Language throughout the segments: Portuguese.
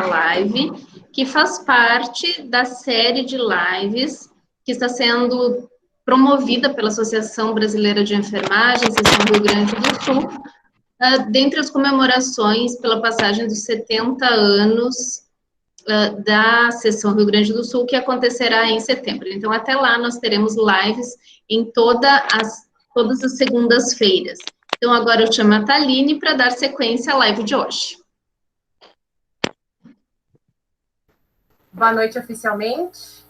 live, que faz parte da série de lives que está sendo promovida pela Associação Brasileira de Enfermagem, Seção Rio Grande do Sul, dentre as comemorações pela passagem dos 70 anos da Seção Rio Grande do Sul, que acontecerá em setembro. Então, até lá, nós teremos lives em todas as segundas-feiras. Então, agora eu chamo a Thaline para dar sequência à live de hoje. Boa noite oficialmente.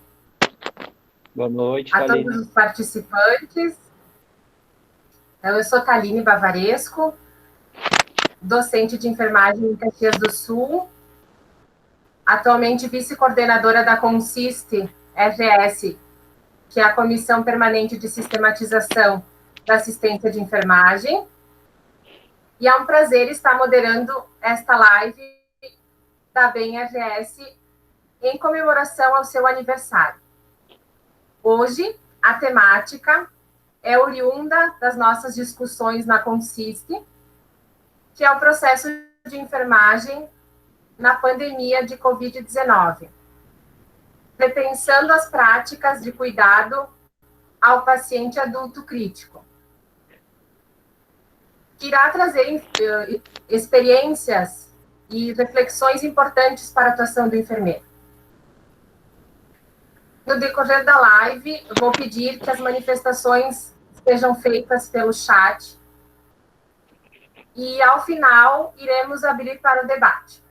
Boa noite, a Thaline. todos os participantes. Eu sou Thaline Bavaresco, docente de enfermagem em Caxias do Sul, atualmente vice-coordenadora da CONSIST-RS, que é a Comissão Permanente de Sistematização da Assistência de Enfermagem. E é um prazer estar moderando esta live da BEM-RS em comemoração ao seu aniversário. Hoje, a temática é oriunda das nossas discussões na CONSIST, que é o processo de enfermagem na pandemia de Covid-19, repensando as práticas de cuidado ao paciente adulto crítico, que irá trazer experiências e reflexões importantes para a atuação do enfermeiro. No decorrer da live, eu vou pedir que as manifestações sejam feitas pelo chat e, ao final, iremos abrir para o debate.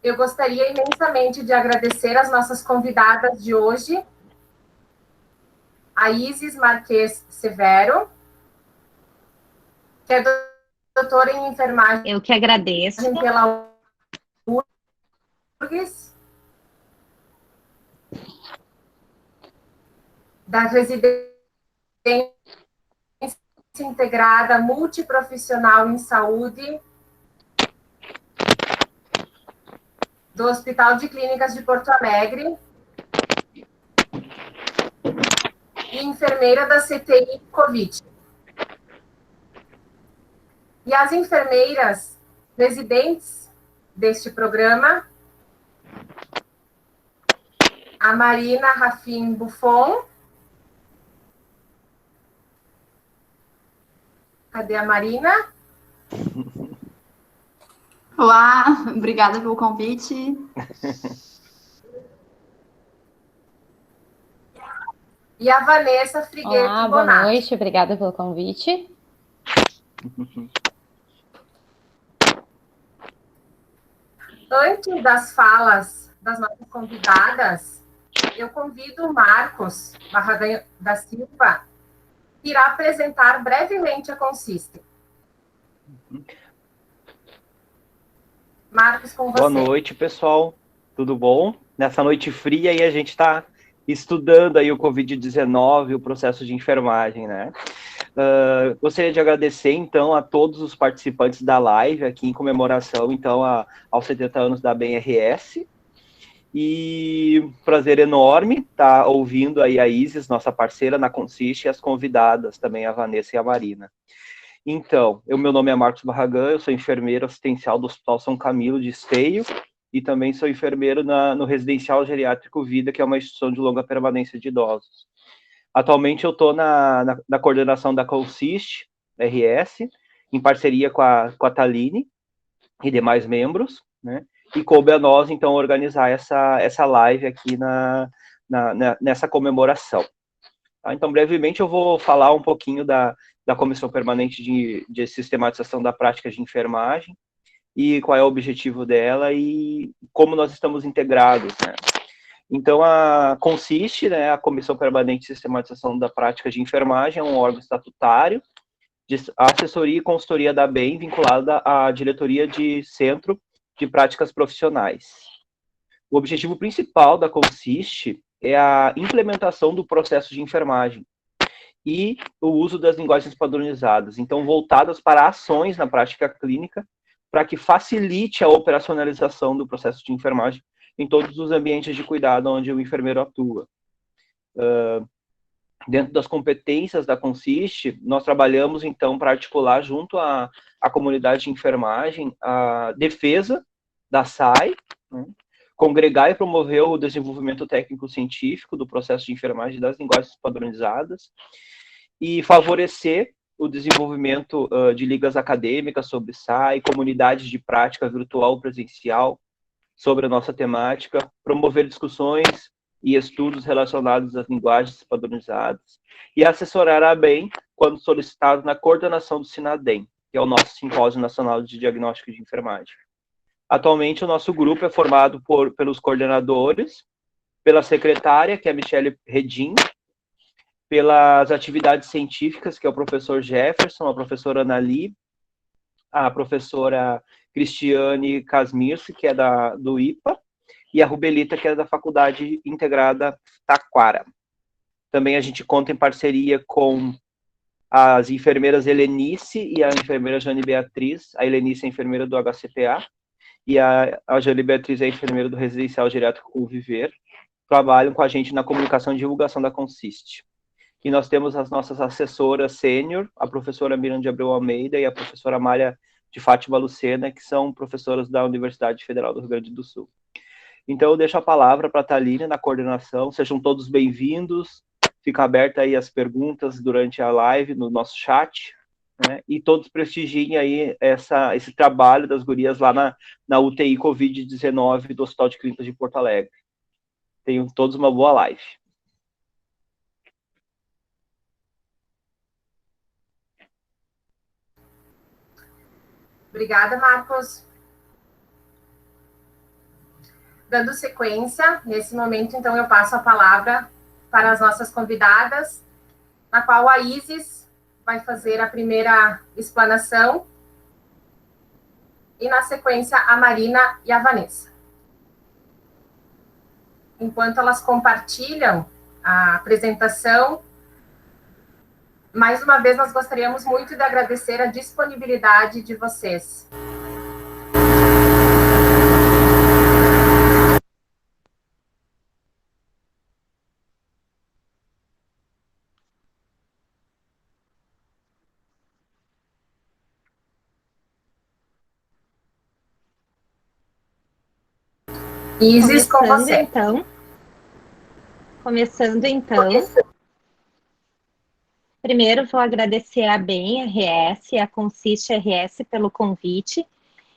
Eu gostaria imensamente de agradecer as nossas convidadas de hoje, a Isis Marques Severo, que é doutora em enfermagem. Eu que agradeço. Pela URGS, da residência integrada multiprofissional em saúde do Hospital de Clínicas de Porto Alegre e enfermeira da CTI Covid. E as enfermeiras residentes deste programa, a Marina Rafim Buffon. Cadê a Marina? Olá, obrigada pelo convite. E a Vanessa Frigueto Olá, boa Bonatti. noite, obrigada pelo convite. Antes das falas das nossas convidadas, eu convido o Marcos Barragan da Silva, que irá apresentar brevemente a CONSIST. Marcos, com você. Boa noite, pessoal. Tudo bom? Nessa noite fria aí a gente está estudando aí o Covid-19, o processo de enfermagem, né? Gostaria de agradecer, então, a todos os participantes da live aqui em comemoração, então, aos 70 anos da BEM-RS. E prazer enorme estar ouvindo aí a Isis, nossa parceira na CONSIST, e as convidadas também, a Vanessa e a Marina. Então, meu nome é Marcos Barragan, eu sou enfermeiro assistencial do Hospital São Camilo de Esteio e também sou enfermeiro no Residencial Geriátrico Vida, que é uma instituição de longa permanência de idosos. Atualmente eu estou na coordenação da CONSIST, RS, em parceria com a Thaline e demais membros, né? E coube a nós, então, organizar essa live aqui nessa comemoração. Tá? Então, brevemente, eu vou falar um pouquinho da Comissão Permanente de Sistematização da Prática de Enfermagem e qual é o objetivo dela e como nós estamos integrados, né? Então, a CONSIST, né, a Comissão Permanente de Sistematização da Prática de Enfermagem, é um órgão estatutário de assessoria e consultoria da BEM, vinculada à diretoria de Centro de Práticas Profissionais. O objetivo principal da CONSIST é a implementação do processo de enfermagem e o uso das linguagens padronizadas, então voltadas para ações na prática clínica, para que facilite a operacionalização do processo de enfermagem em todos os ambientes de cuidado onde o enfermeiro atua. Dentro das competências da CONSIST, nós trabalhamos, então, para articular junto à comunidade de enfermagem a defesa da SAI, né? Congregar e promover o desenvolvimento técnico-científico do processo de enfermagem das linguagens padronizadas e favorecer o desenvolvimento de ligas acadêmicas sobre SAI, comunidades de prática virtual presencial sobre a nossa temática, promover discussões e estudos relacionados às linguagens padronizadas e assessorar a ABEM quando solicitado na coordenação do SINADEM, que é o nosso Simpósio Nacional de Diagnóstico de Enfermagem. Atualmente, o nosso grupo é formado pelos coordenadores, pela secretária, que é a Michele Redin, pelas atividades científicas, que é o professor Jefferson, a professora Anali, a professora Cristiane Casmirce, que é do IPA, e a Rubelita, que é da Faculdade Integrada Taquara. Também a gente conta em parceria com as enfermeiras Helenice e a enfermeira Jane Beatriz. A Helenice é enfermeira do HCPA e a Jane Beatriz é enfermeira do Residencial Geriátrico Conviver. Trabalham com a gente na comunicação e divulgação da Consiste. E nós temos as nossas assessoras sênior, a professora Miriam de Abreu Almeida e a professora Mária de Fátima Lucena, que são professoras da Universidade Federal do Rio Grande do Sul. Então, eu deixo a palavra para a Thaline na coordenação. Sejam todos bem-vindos. Fica aberta aí as perguntas durante a live, no nosso chat, né? E todos prestigiem aí esse trabalho das gurias lá na UTI Covid-19 do Hospital de Clínicas de Porto Alegre. Tenham todos uma boa live. Obrigada, Marcos. Dando sequência, nesse momento, então, eu passo a palavra para as nossas convidadas, na qual a Isis vai fazer a primeira explanação, e, na sequência, a Marina e a Vanessa. Enquanto elas compartilham a apresentação, mais uma vez, nós gostaríamos muito de agradecer a disponibilidade de vocês. Isis, com você. Começando então. Primeiro, vou agradecer a ABEM RS, a Consiste RS pelo convite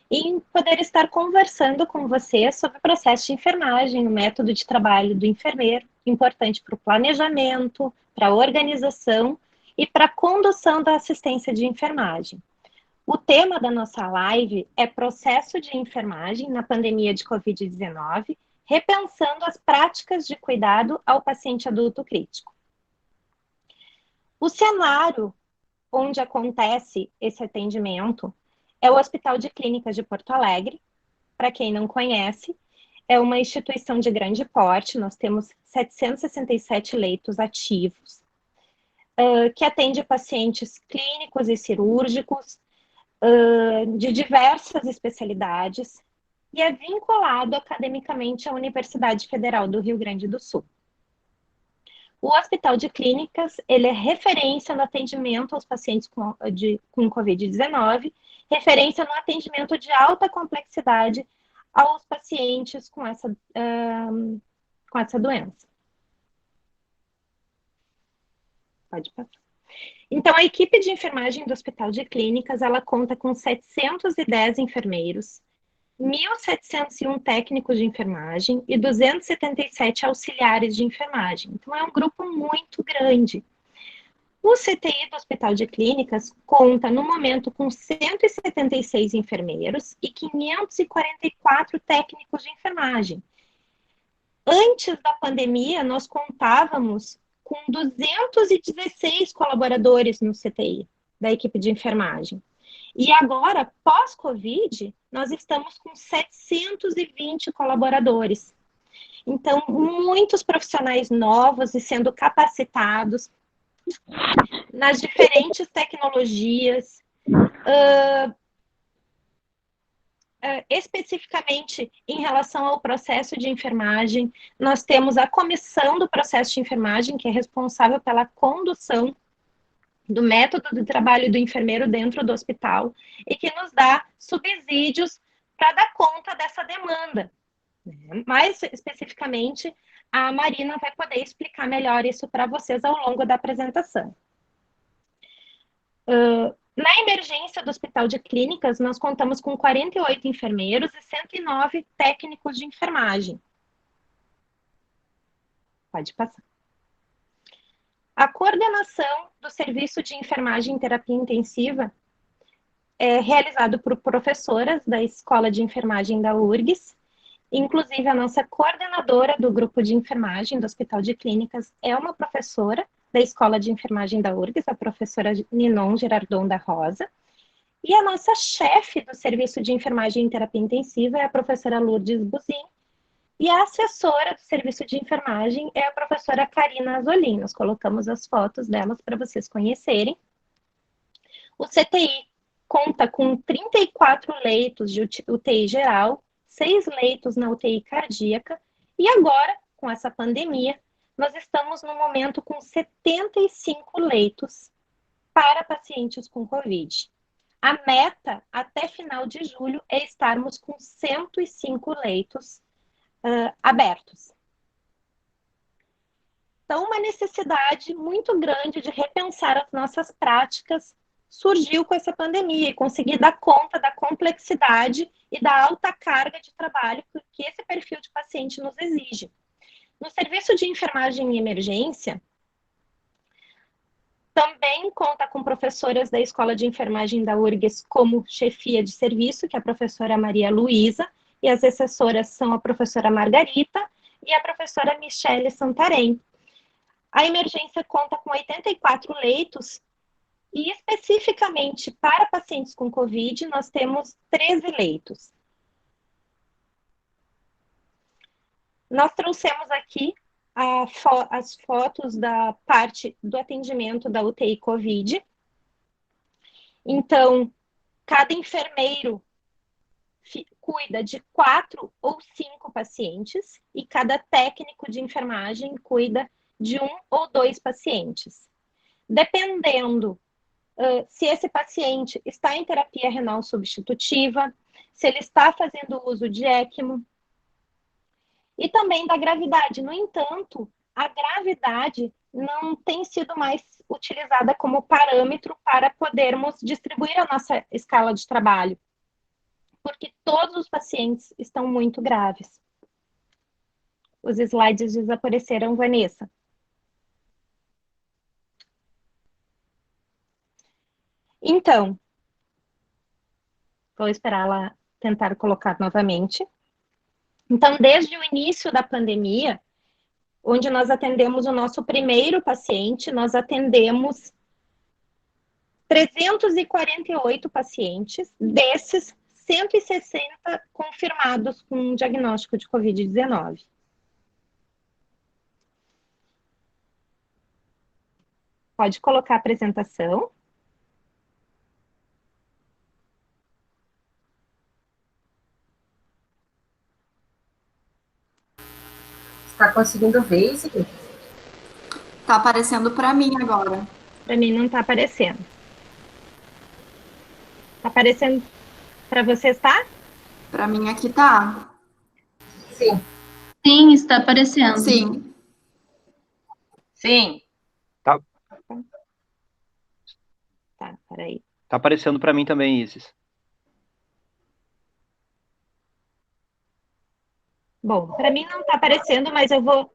e em poder estar conversando com você sobre o processo de enfermagem, o método de trabalho do enfermeiro, importante para o planejamento, para a organização e para a condução da assistência de enfermagem. O tema da nossa live é processo de enfermagem na pandemia de Covid-19, repensando as práticas de cuidado ao paciente adulto crítico. O cenário onde acontece esse atendimento é o Hospital de Clínicas de Porto Alegre. Para quem não conhece, é uma instituição de grande porte, nós temos 767 leitos ativos, que atende pacientes clínicos e cirúrgicos, de diversas especialidades e é vinculado academicamente à Universidade Federal do Rio Grande do Sul. O Hospital de Clínicas, ele é referência no atendimento aos pacientes com Covid-19, referência no atendimento de alta complexidade aos pacientes com essa doença. Pode passar. Então, a equipe de enfermagem do Hospital de Clínicas, ela conta com 710 enfermeiros, 1.701 técnicos de enfermagem e 277 auxiliares de enfermagem. Então, é um grupo muito grande. O CTI do Hospital de Clínicas conta, no momento, com 176 enfermeiros e 544 técnicos de enfermagem. Antes da pandemia, nós contávamos com 216 colaboradores no CTI, da equipe de enfermagem. E agora, pós-Covid, nós estamos com 720 colaboradores. Então, muitos profissionais novos e sendo capacitados nas diferentes tecnologias, especificamente em relação ao processo de enfermagem, nós temos a comissão do processo de enfermagem, que é responsável pela condução do método de trabalho do enfermeiro dentro do hospital e que nos dá subsídios para dar conta dessa demanda, né? Mais especificamente, a Marina vai poder explicar melhor isso para vocês ao longo da apresentação. Na emergência do Hospital de Clínicas, nós contamos com 48 enfermeiros e 109 técnicos de enfermagem. Pode passar. A coordenação do serviço de enfermagem e terapia intensiva é realizado por professoras da Escola de Enfermagem da URGS. Inclusive, a nossa coordenadora do grupo de enfermagem do Hospital de Clínicas é uma professora da Escola de Enfermagem da URGS, a professora Ninon Gerardon da Rosa. E a nossa chefe do serviço de enfermagem e terapia intensiva é a professora Lourdes Buzin. E a assessora do serviço de enfermagem é a professora Karina Azolin. Nós colocamos as fotos delas para vocês conhecerem. O CTI conta com 34 leitos de UTI geral, 6 leitos na UTI cardíaca, e agora, com essa pandemia, nós estamos no momento com 75 leitos para pacientes com Covid. A meta, até final de julho, é estarmos com 105 leitos abertos. Então, uma necessidade muito grande de repensar as nossas práticas surgiu com essa pandemia e conseguir dar conta da complexidade e da alta carga de trabalho que esse perfil de paciente nos exige. No serviço de enfermagem e emergência, também conta com professoras da Escola de Enfermagem da URGS como chefia de serviço, que é a professora Maria Luísa, e as assessoras são a professora Margarita e a professora Michele Santarém. A emergência conta com 84 leitos e, especificamente para pacientes com Covid, nós temos 13 leitos. Nós trouxemos aqui as fotos da parte do atendimento da UTI Covid. Então, cada enfermeiro cuida de 4 ou 5 pacientes e cada técnico de enfermagem cuida de 1 ou 2 pacientes. Dependendo se esse paciente está em terapia renal substitutiva, se ele está fazendo uso de ECMO, e também da gravidade. No entanto, a gravidade não tem sido mais utilizada como parâmetro para podermos distribuir a nossa escala de trabalho, porque todos os pacientes estão muito graves. Os slides desapareceram, Vanessa. Então, vou esperar ela tentar colocar novamente. Então, desde o início da pandemia, onde nós atendemos o nosso primeiro paciente, nós atendemos 348 pacientes, desses 160 confirmados com um diagnóstico de Covid-19. Pode colocar a apresentação. Está conseguindo ver isso? Tá aparecendo para mim agora. Para mim não está aparecendo. Está aparecendo para vocês, tá? Para mim aqui tá. Sim. Sim, está aparecendo. Sim. Sim. Tá Peraí. Tá aparecendo para mim também, Isis. Bom, para mim não está aparecendo, mas eu vou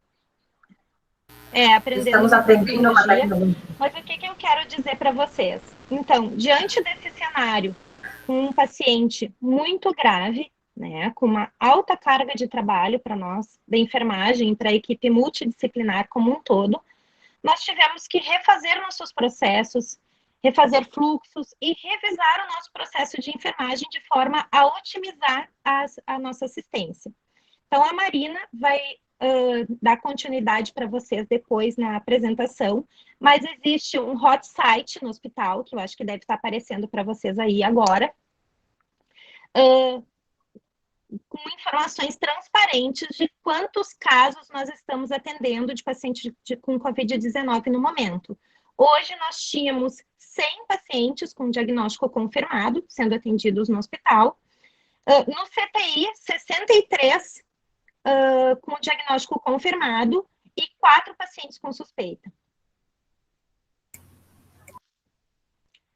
aprendendo. Estamos aprendendo uma tecnologia. Mas o que eu quero dizer para vocês? Então, diante desse cenário, com um paciente muito grave, né, com uma alta carga de trabalho para nós, da enfermagem, para a equipe multidisciplinar como um todo, nós tivemos que refazer nossos processos, refazer fluxos e revisar o nosso processo de enfermagem de forma a otimizar a nossa assistência. Então, a Marina vai dar continuidade para vocês depois na apresentação, mas existe um hot site no hospital, que eu acho que deve estar aparecendo para vocês aí agora, com informações transparentes de quantos casos nós estamos atendendo de pacientes com Covid-19 no momento. Hoje nós tínhamos 100 pacientes com diagnóstico confirmado, sendo atendidos no hospital, No CTI, 63 com diagnóstico confirmado e 4 pacientes com suspeita.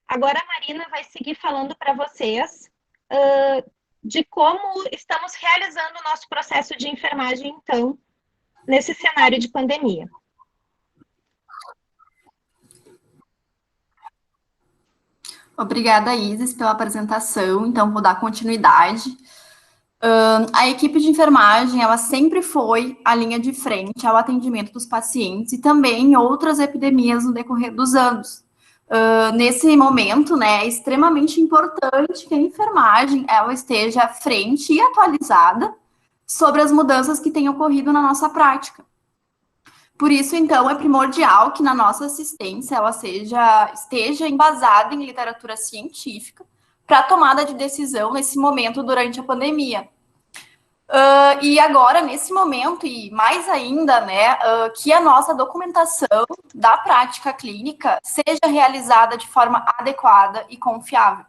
Agora a Marina vai seguir falando para vocês de como estamos realizando o nosso processo de enfermagem, então, nesse cenário de pandemia. Obrigada, Isis, pela apresentação. Então, vou dar continuidade. A equipe de enfermagem, ela sempre foi a linha de frente ao atendimento dos pacientes e também em outras epidemias no decorrer dos anos. Nesse momento, né, é extremamente importante que a enfermagem ela esteja à frente e atualizada sobre as mudanças que têm ocorrido na nossa prática. Por isso, então, é primordial que na nossa assistência ela esteja embasada em literatura científica para a tomada de decisão nesse momento durante a pandemia. E agora, nesse momento, e mais ainda, né, que a nossa documentação da prática clínica seja realizada de forma adequada e confiável,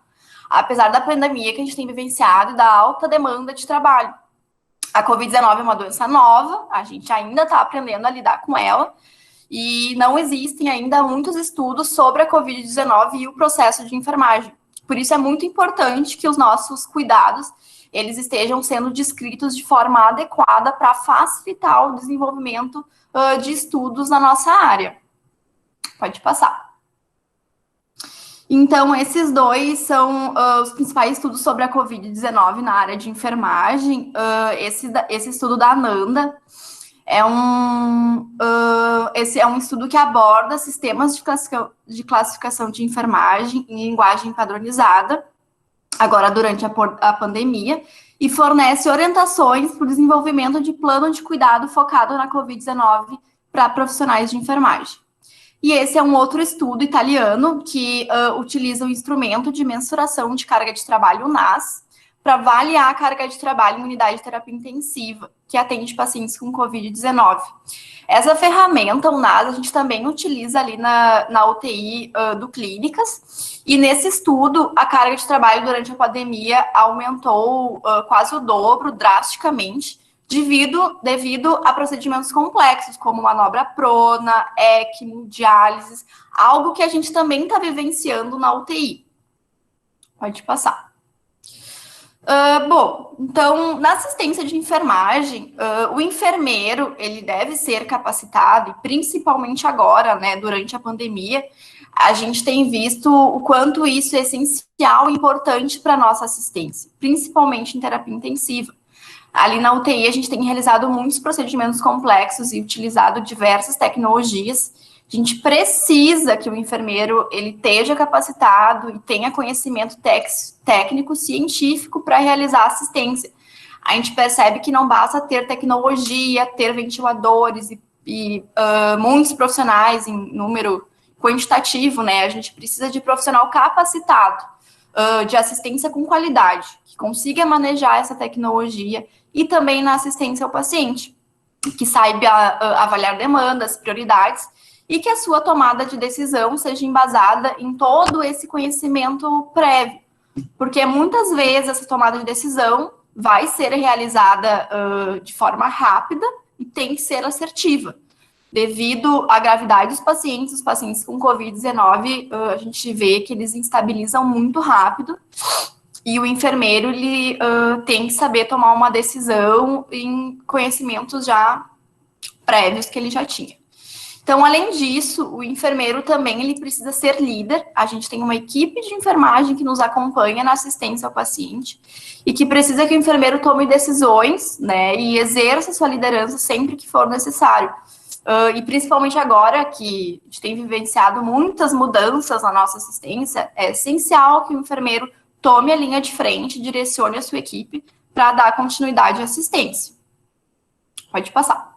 apesar da pandemia que a gente tem vivenciado e da alta demanda de trabalho. A Covid-19 é uma doença nova, a gente ainda está aprendendo a lidar com ela, e não existem ainda muitos estudos sobre a Covid-19 e o processo de enfermagem. Por isso é muito importante que os nossos cuidados eles estejam sendo descritos de forma adequada para facilitar o desenvolvimento de estudos na nossa área. Pode passar. Então, esses dois são os principais estudos sobre a Covid-19 na área de enfermagem. Esse estudo da Ananda esse é um estudo que aborda sistemas de classificação de enfermagem em linguagem padronizada, agora durante a pandemia, e fornece orientações para o desenvolvimento de plano de cuidado focado na Covid-19 para profissionais de enfermagem. E esse é um outro estudo italiano que utiliza o instrumento de mensuração de carga de trabalho, o NAS, para avaliar a carga de trabalho em unidade de terapia intensiva, que atende pacientes com Covid-19. Essa ferramenta, o NAS, a gente também utiliza ali na UTI do Clínicas, e nesse estudo, a carga de trabalho durante a pandemia aumentou quase o dobro, drasticamente, devido a procedimentos complexos, como manobra prona, ECMO, diálise, algo que a gente também está vivenciando na UTI. Pode passar. Bom, então, na assistência de enfermagem, o enfermeiro, ele deve ser capacitado, e principalmente agora, né, durante a pandemia, a gente tem visto o quanto isso é essencial e importante para a nossa assistência, principalmente em terapia intensiva. Ali na UTI, a gente tem realizado muitos procedimentos complexos e utilizado diversas tecnologias. A gente precisa que o enfermeiro ele esteja capacitado e tenha conhecimento técnico, científico para realizar assistência. A gente percebe que não basta ter tecnologia, ter ventiladores e muitos profissionais em número quantitativo, né? A gente precisa de profissional capacitado, de assistência com qualidade, que consiga manejar essa tecnologia e também na assistência ao paciente, que saiba avaliar demandas, prioridades, e que a sua tomada de decisão seja embasada em todo esse conhecimento prévio, porque muitas vezes essa tomada de decisão vai ser realizada de forma rápida e tem que ser assertiva. Devido à gravidade dos pacientes, os pacientes com Covid-19, a gente vê que eles instabilizam muito rápido, e o enfermeiro ele, tem que saber tomar uma decisão em conhecimentos já prévios que ele já tinha. Então, além disso, o enfermeiro também ele precisa ser líder. A gente tem uma equipe de enfermagem que nos acompanha na assistência ao paciente e que precisa que o enfermeiro tome decisões, né, e exerça sua liderança sempre que for necessário. E principalmente agora que a gente tem vivenciado muitas mudanças na nossa assistência, é essencial que o enfermeiro tome a linha de frente, direcione a sua equipe para dar continuidade à assistência. Pode passar.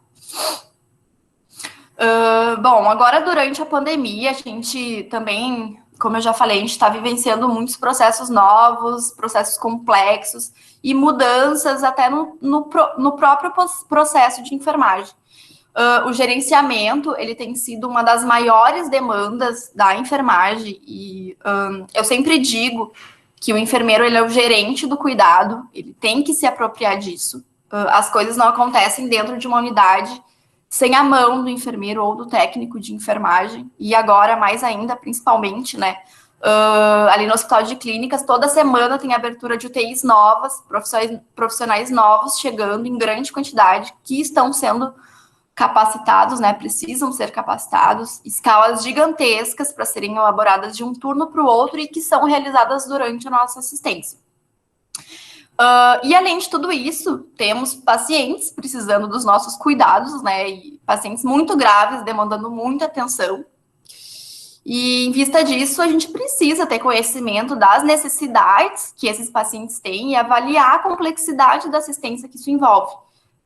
Bom, agora durante a pandemia, a gente também, como eu já falei, a gente está vivenciando muitos processos novos, processos complexos e mudanças até no próprio processo de enfermagem. O gerenciamento, ele tem sido uma das maiores demandas da enfermagem e eu sempre digo que o enfermeiro ele é o gerente do cuidado, ele tem que se apropriar disso. As coisas não acontecem dentro de uma unidade sem a mão do enfermeiro ou do técnico de enfermagem, e agora, mais ainda, principalmente, né, ali no Hospital de Clínicas, toda semana tem abertura de UTIs novas, profissionais novos chegando em grande quantidade, que estão sendo capacitados, né, precisam ser capacitados, escalas gigantescas para serem elaboradas de um turno para o outro e que são realizadas durante a nossa assistência. E além de tudo isso, temos pacientes precisando dos nossos cuidados, né, e pacientes muito graves, demandando muita atenção. E em vista disso, a gente precisa ter conhecimento das necessidades que esses pacientes têm e avaliar a complexidade da assistência que isso envolve,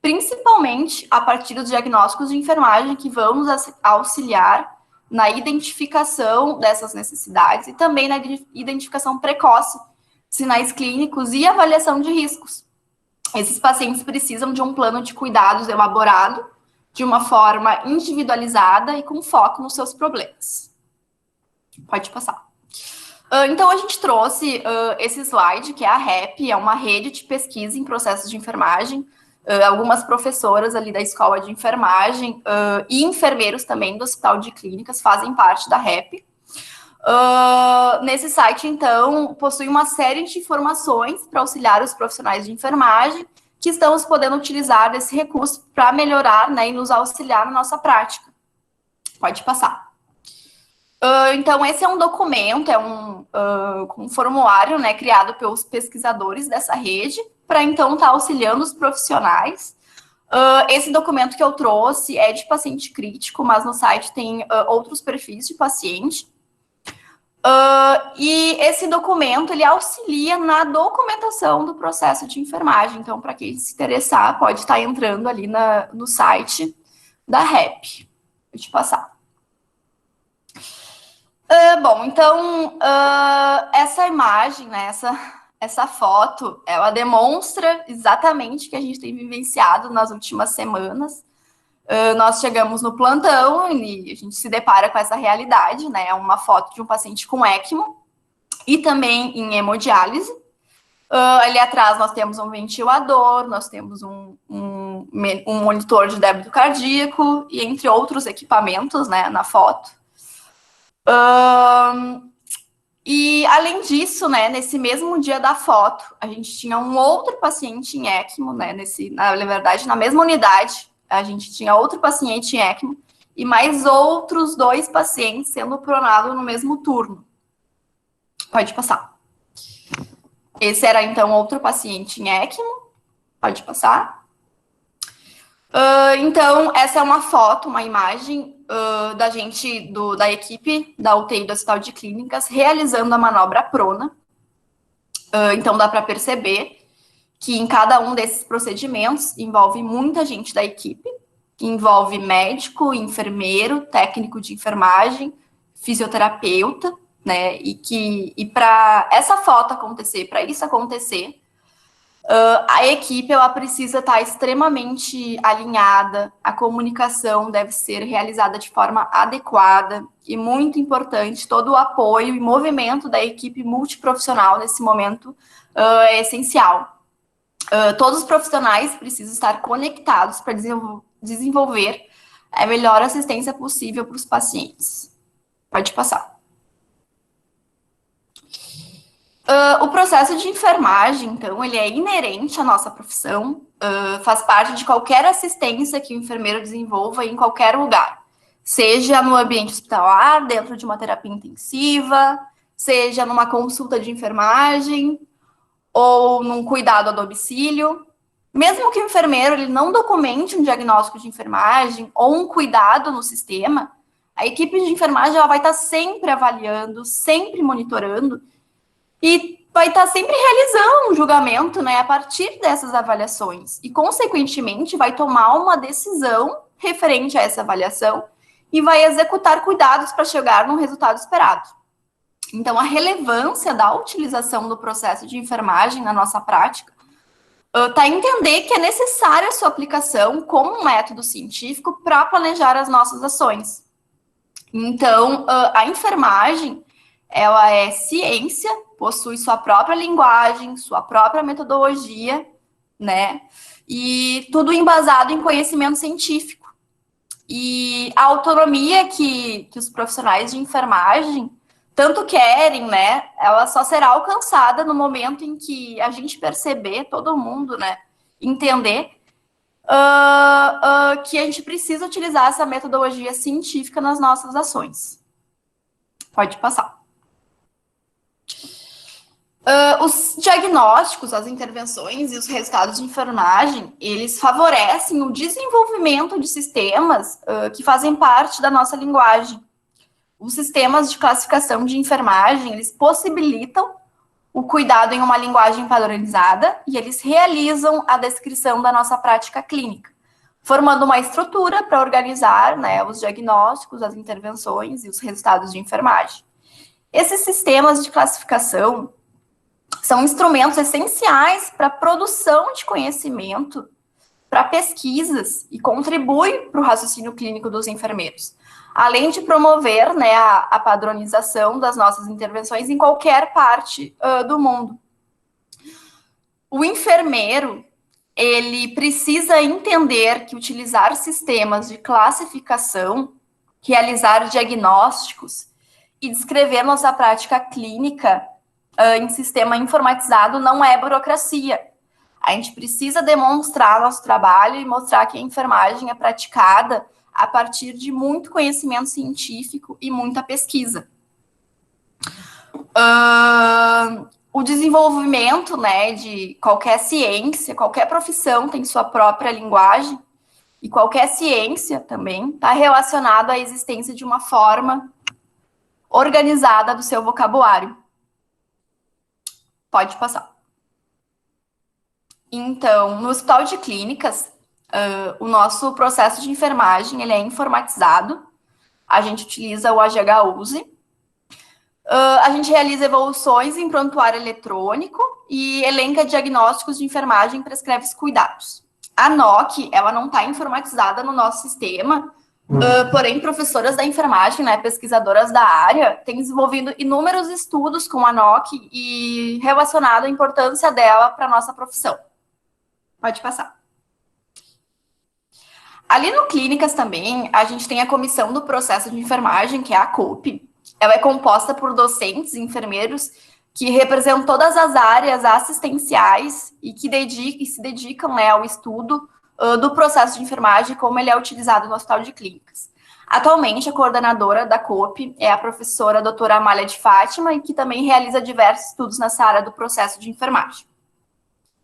principalmente a partir dos diagnósticos de enfermagem que vão nos auxiliar na identificação dessas necessidades e também na identificação precoce, sinais clínicos e avaliação de riscos. Esses pacientes precisam de um plano de cuidados elaborado de uma forma individualizada e com foco nos seus problemas. Pode passar. Então, a gente trouxe esse slide, que é a REP, é uma rede de pesquisa em processos de enfermagem. Algumas professoras ali da escola de enfermagem e enfermeiros também do Hospital de Clínicas fazem parte da REP. Nesse site, então, possui uma série de informações para auxiliar os profissionais de enfermagem que estamos podendo utilizar desse recurso para melhorar, né, e nos auxiliar na nossa prática. Pode passar. Então, esse é um documento, é um formulário, né, criado pelos pesquisadores dessa rede, para então estar auxiliando os profissionais. Esse documento que eu trouxe é de paciente crítico, mas no site tem outros perfis de paciente. E esse documento, ele auxilia na documentação do processo de enfermagem. Então, para quem se interessar, pode estar entrando ali no site da REP. Deixa eu passar. Bom, então, essa imagem, né, essa foto, ela demonstra exatamente o que a gente tem vivenciado nas últimas semanas. Nós chegamos no plantão e a gente se depara com essa realidade, né? É uma foto de um paciente com ECMO e também em hemodiálise. Ali atrás nós temos um ventilador, nós temos um monitor de débito cardíaco e entre outros equipamentos, né, na foto. E além disso, né, nesse mesmo dia da foto, a gente tinha um outro paciente em ECMO, né, na verdade, na mesma unidade, a gente tinha outro paciente em ECMO e mais outros 2 pacientes sendo pronados no mesmo turno. Pode passar. Esse era, então, outro paciente em ECMO. Pode passar. Então, essa é uma foto, uma imagem da gente, da equipe da UTI do Hospital de Clínicas, realizando a manobra prona. Então, dá para perceber que em cada um desses procedimentos envolve muita gente da equipe, envolve médico, enfermeiro, técnico de enfermagem, fisioterapeuta, né? E para essa foto acontecer, para isso acontecer, a equipe ela precisa estar extremamente alinhada, a comunicação deve ser realizada de forma adequada e, muito importante, todo o apoio e movimento da equipe multiprofissional nesse momento é essencial. Todos os profissionais precisam estar conectados para desenvolver a melhor assistência possível para os pacientes. Pode passar. O processo de enfermagem, então, ele é inerente à nossa profissão, faz parte de qualquer assistência que o enfermeiro desenvolva em qualquer lugar, seja no ambiente hospitalar, dentro de uma terapia intensiva, seja numa consulta de enfermagem, ou num cuidado a domicílio. Mesmo que o enfermeiro ele não documente um diagnóstico de enfermagem ou um cuidado no sistema, a equipe de enfermagem ela vai estar sempre avaliando, sempre monitorando e vai estar sempre realizando um julgamento, né, a partir dessas avaliações. E, consequentemente, vai tomar uma decisão referente a essa avaliação e vai executar cuidados para chegar no resultado esperado. Então, a relevância da utilização do processo de enfermagem na nossa prática está em entender que é necessária a sua aplicação como um método científico para planejar as nossas ações. Então, a enfermagem, ela é ciência possui sua própria linguagem, sua própria metodologia, né? E tudo embasado em conhecimento científico. E a autonomia que os profissionais de enfermagem tanto querem, né? Ela só será alcançada no momento em que a gente perceber, todo mundo, né? Entender que a gente precisa utilizar essa metodologia científica nas nossas ações. Pode passar. Os diagnósticos, as intervenções e os resultados de enfermagem, eles favorecem o desenvolvimento de sistemas que fazem parte da nossa linguagem. Os sistemas de classificação de enfermagem, eles possibilitam o cuidado em uma linguagem padronizada e eles realizam a descrição da nossa prática clínica, formando uma estrutura para organizar, né, os diagnósticos, as intervenções e os resultados de enfermagem. Esses sistemas de classificação são instrumentos essenciais para a produção de conhecimento, para pesquisas e contribuem para o raciocínio clínico dos enfermeiros, além de promover, né, a padronização das nossas intervenções em qualquer parte do mundo. O enfermeiro, ele precisa entender que utilizar sistemas de classificação, realizar diagnósticos e descrever nossa prática clínica em sistema informatizado não é burocracia. A gente precisa demonstrar nosso trabalho e mostrar que a enfermagem é praticada a partir de muito conhecimento científico e muita pesquisa. O desenvolvimento, né, de qualquer ciência, qualquer profissão tem sua própria linguagem, e qualquer ciência também está relacionado à existência de uma forma organizada do seu vocabulário. Pode passar. Então, no Hospital de Clínicas, o nosso processo de enfermagem ele é informatizado. A gente utiliza o AGH-USE. A gente realiza evoluções em prontuário eletrônico e elenca diagnósticos de enfermagem e prescreve os cuidados. A NOC, ela não está informatizada no nosso sistema, porém, professoras da enfermagem, né, pesquisadoras da área, têm desenvolvido inúmeros estudos com a NOC e relacionado à importância dela para a nossa profissão. Pode passar. Ali no Clínicas também, a gente tem a comissão do processo de enfermagem, que é a COP. Ela é composta por docentes e enfermeiros que representam todas as áreas assistenciais e que se dedicam, né, ao estudo do processo de enfermagem, como ele é utilizado no Hospital de Clínicas. Atualmente, a coordenadora da COP é a professora doutora Amália de Fátima, e que também realiza diversos estudos nessa área do processo de enfermagem.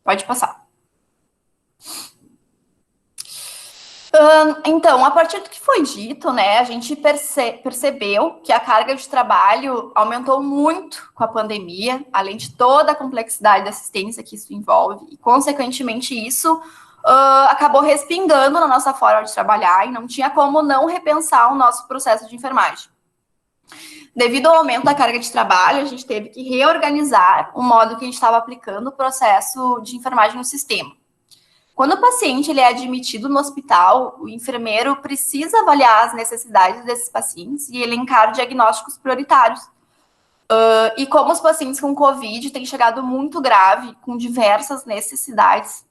Pode passar. Então, a partir do que foi dito, né, a gente percebeu que a carga de trabalho aumentou muito com a pandemia, além de toda a complexidade da assistência que isso envolve, e, consequentemente, isso acabou respingando na nossa forma de trabalhar e não tinha como não repensar o nosso processo de enfermagem. Devido ao aumento da carga de trabalho, a gente teve que reorganizar o modo que a gente estava aplicando o processo de enfermagem no sistema. Quando o paciente ele é admitido no hospital, o enfermeiro precisa avaliar as necessidades desses pacientes e elencar diagnósticos prioritários. E como os pacientes com COVID têm chegado muito grave, com diversas necessidades,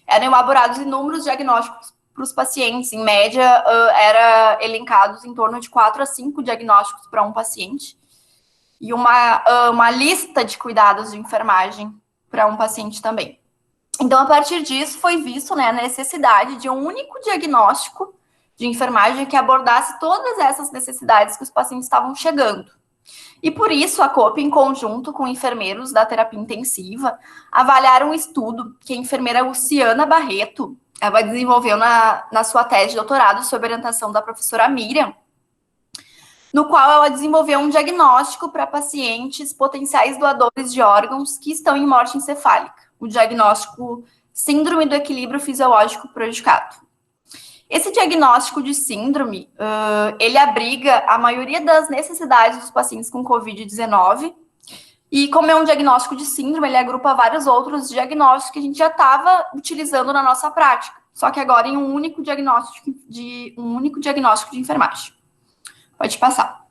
eram elaborados inúmeros diagnósticos para os pacientes. Em média, era elencados em torno de 4 a 5 diagnósticos para um paciente e uma lista de cuidados de enfermagem para um paciente também. Então, a partir disso, foi visto, né, a necessidade de um único diagnóstico de enfermagem que abordasse todas essas necessidades que os pacientes estavam chegando. E por isso, a COP, em conjunto com enfermeiros da terapia intensiva, avaliaram um estudo que a enfermeira Luciana Barreto ela desenvolveu na sua tese de doutorado sob orientação da professora Miriam, no qual ela desenvolveu um diagnóstico para pacientes potenciais doadores de órgãos que estão em morte encefálica, o diagnóstico Síndrome do Equilíbrio Fisiológico Prejudicado. Esse diagnóstico de síndrome, ele abriga a maioria das necessidades dos pacientes com COVID-19, e como é um diagnóstico de síndrome, ele agrupa vários outros diagnósticos que a gente já estava utilizando na nossa prática, só que agora em um único diagnóstico de enfermagem. Pode passar.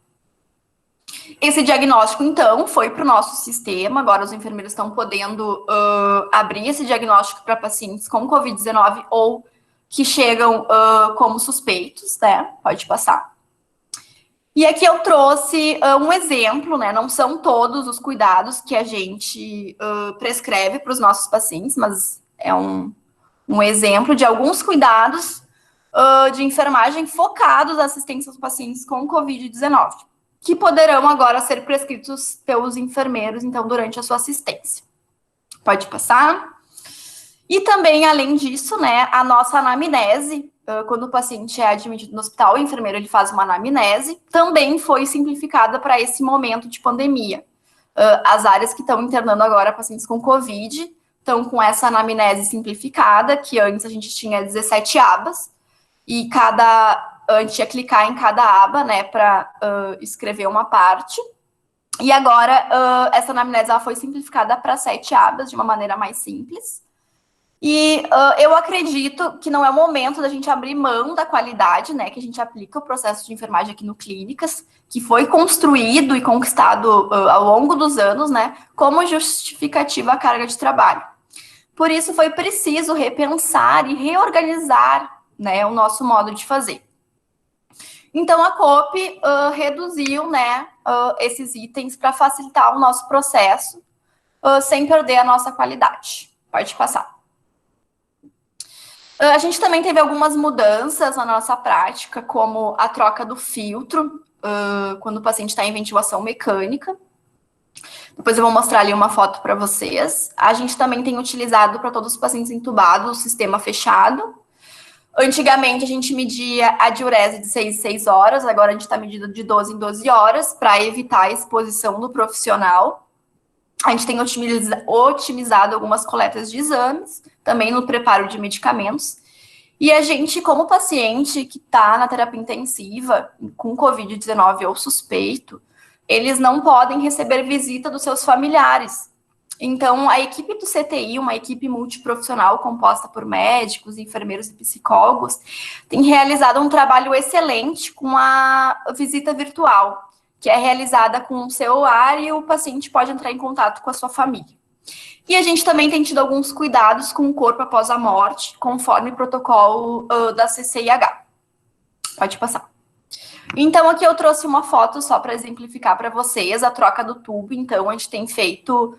Esse diagnóstico, então, foi para o nosso sistema. Agora os enfermeiros estão podendo abrir esse diagnóstico para pacientes com Covid-19 ou que chegam como suspeitos, né? Pode passar. E aqui eu trouxe um exemplo, né? Não são todos os cuidados que a gente prescreve para os nossos pacientes, mas é um exemplo de alguns cuidados de enfermagem focados na assistência aos pacientes com Covid-19. Que poderão agora ser prescritos pelos enfermeiros, então, durante a sua assistência. Pode passar. E também, além disso, né, a nossa anamnese, quando o paciente é admitido no hospital, o enfermeiro ele faz uma anamnese, também foi simplificada para esse momento de pandemia. As áreas que estão internando agora pacientes com Covid estão com essa anamnese simplificada, que antes a gente tinha 17 abas, e a gente ia clicar em cada aba, né, para escrever uma parte. E agora, essa anamnese ela foi simplificada para 7 abas, de uma maneira mais simples. E eu acredito que não é o momento da gente abrir mão da qualidade, né, que a gente aplica o processo de enfermagem aqui no Clínicas, que foi construído e conquistado ao longo dos anos, né, como justificativa à carga de trabalho. Por isso, foi preciso repensar e reorganizar, né, o nosso modo de fazer. Então, a COP reduziu, né, esses itens para facilitar o nosso processo, sem perder a nossa qualidade. Pode passar. A gente também teve algumas mudanças na nossa prática, como a troca do filtro, quando o paciente está em ventilação mecânica. Depois eu vou mostrar ali uma foto para vocês. A gente também tem utilizado para todos os pacientes entubados o sistema fechado. Antigamente, a gente media a diurese de 6 em 6 horas, agora a gente está medindo de 12 em 12 horas, para evitar a exposição do profissional. A gente tem otimizado algumas coletas de exames, também no preparo de medicamentos. E a gente, como paciente que está na terapia intensiva, com Covid-19 ou suspeito, eles não podem receber visita dos seus familiares. Então, a equipe do CTI, uma equipe multiprofissional composta por médicos, enfermeiros e psicólogos, tem realizado um trabalho excelente com a visita virtual, que é realizada com um celular e o paciente pode entrar em contato com a sua família. E a gente também tem tido alguns cuidados com o corpo após a morte, conforme o protocolo da CCIH. Pode passar. Então, aqui eu trouxe uma foto só para exemplificar para vocês a troca do tubo. Então, a gente tem feito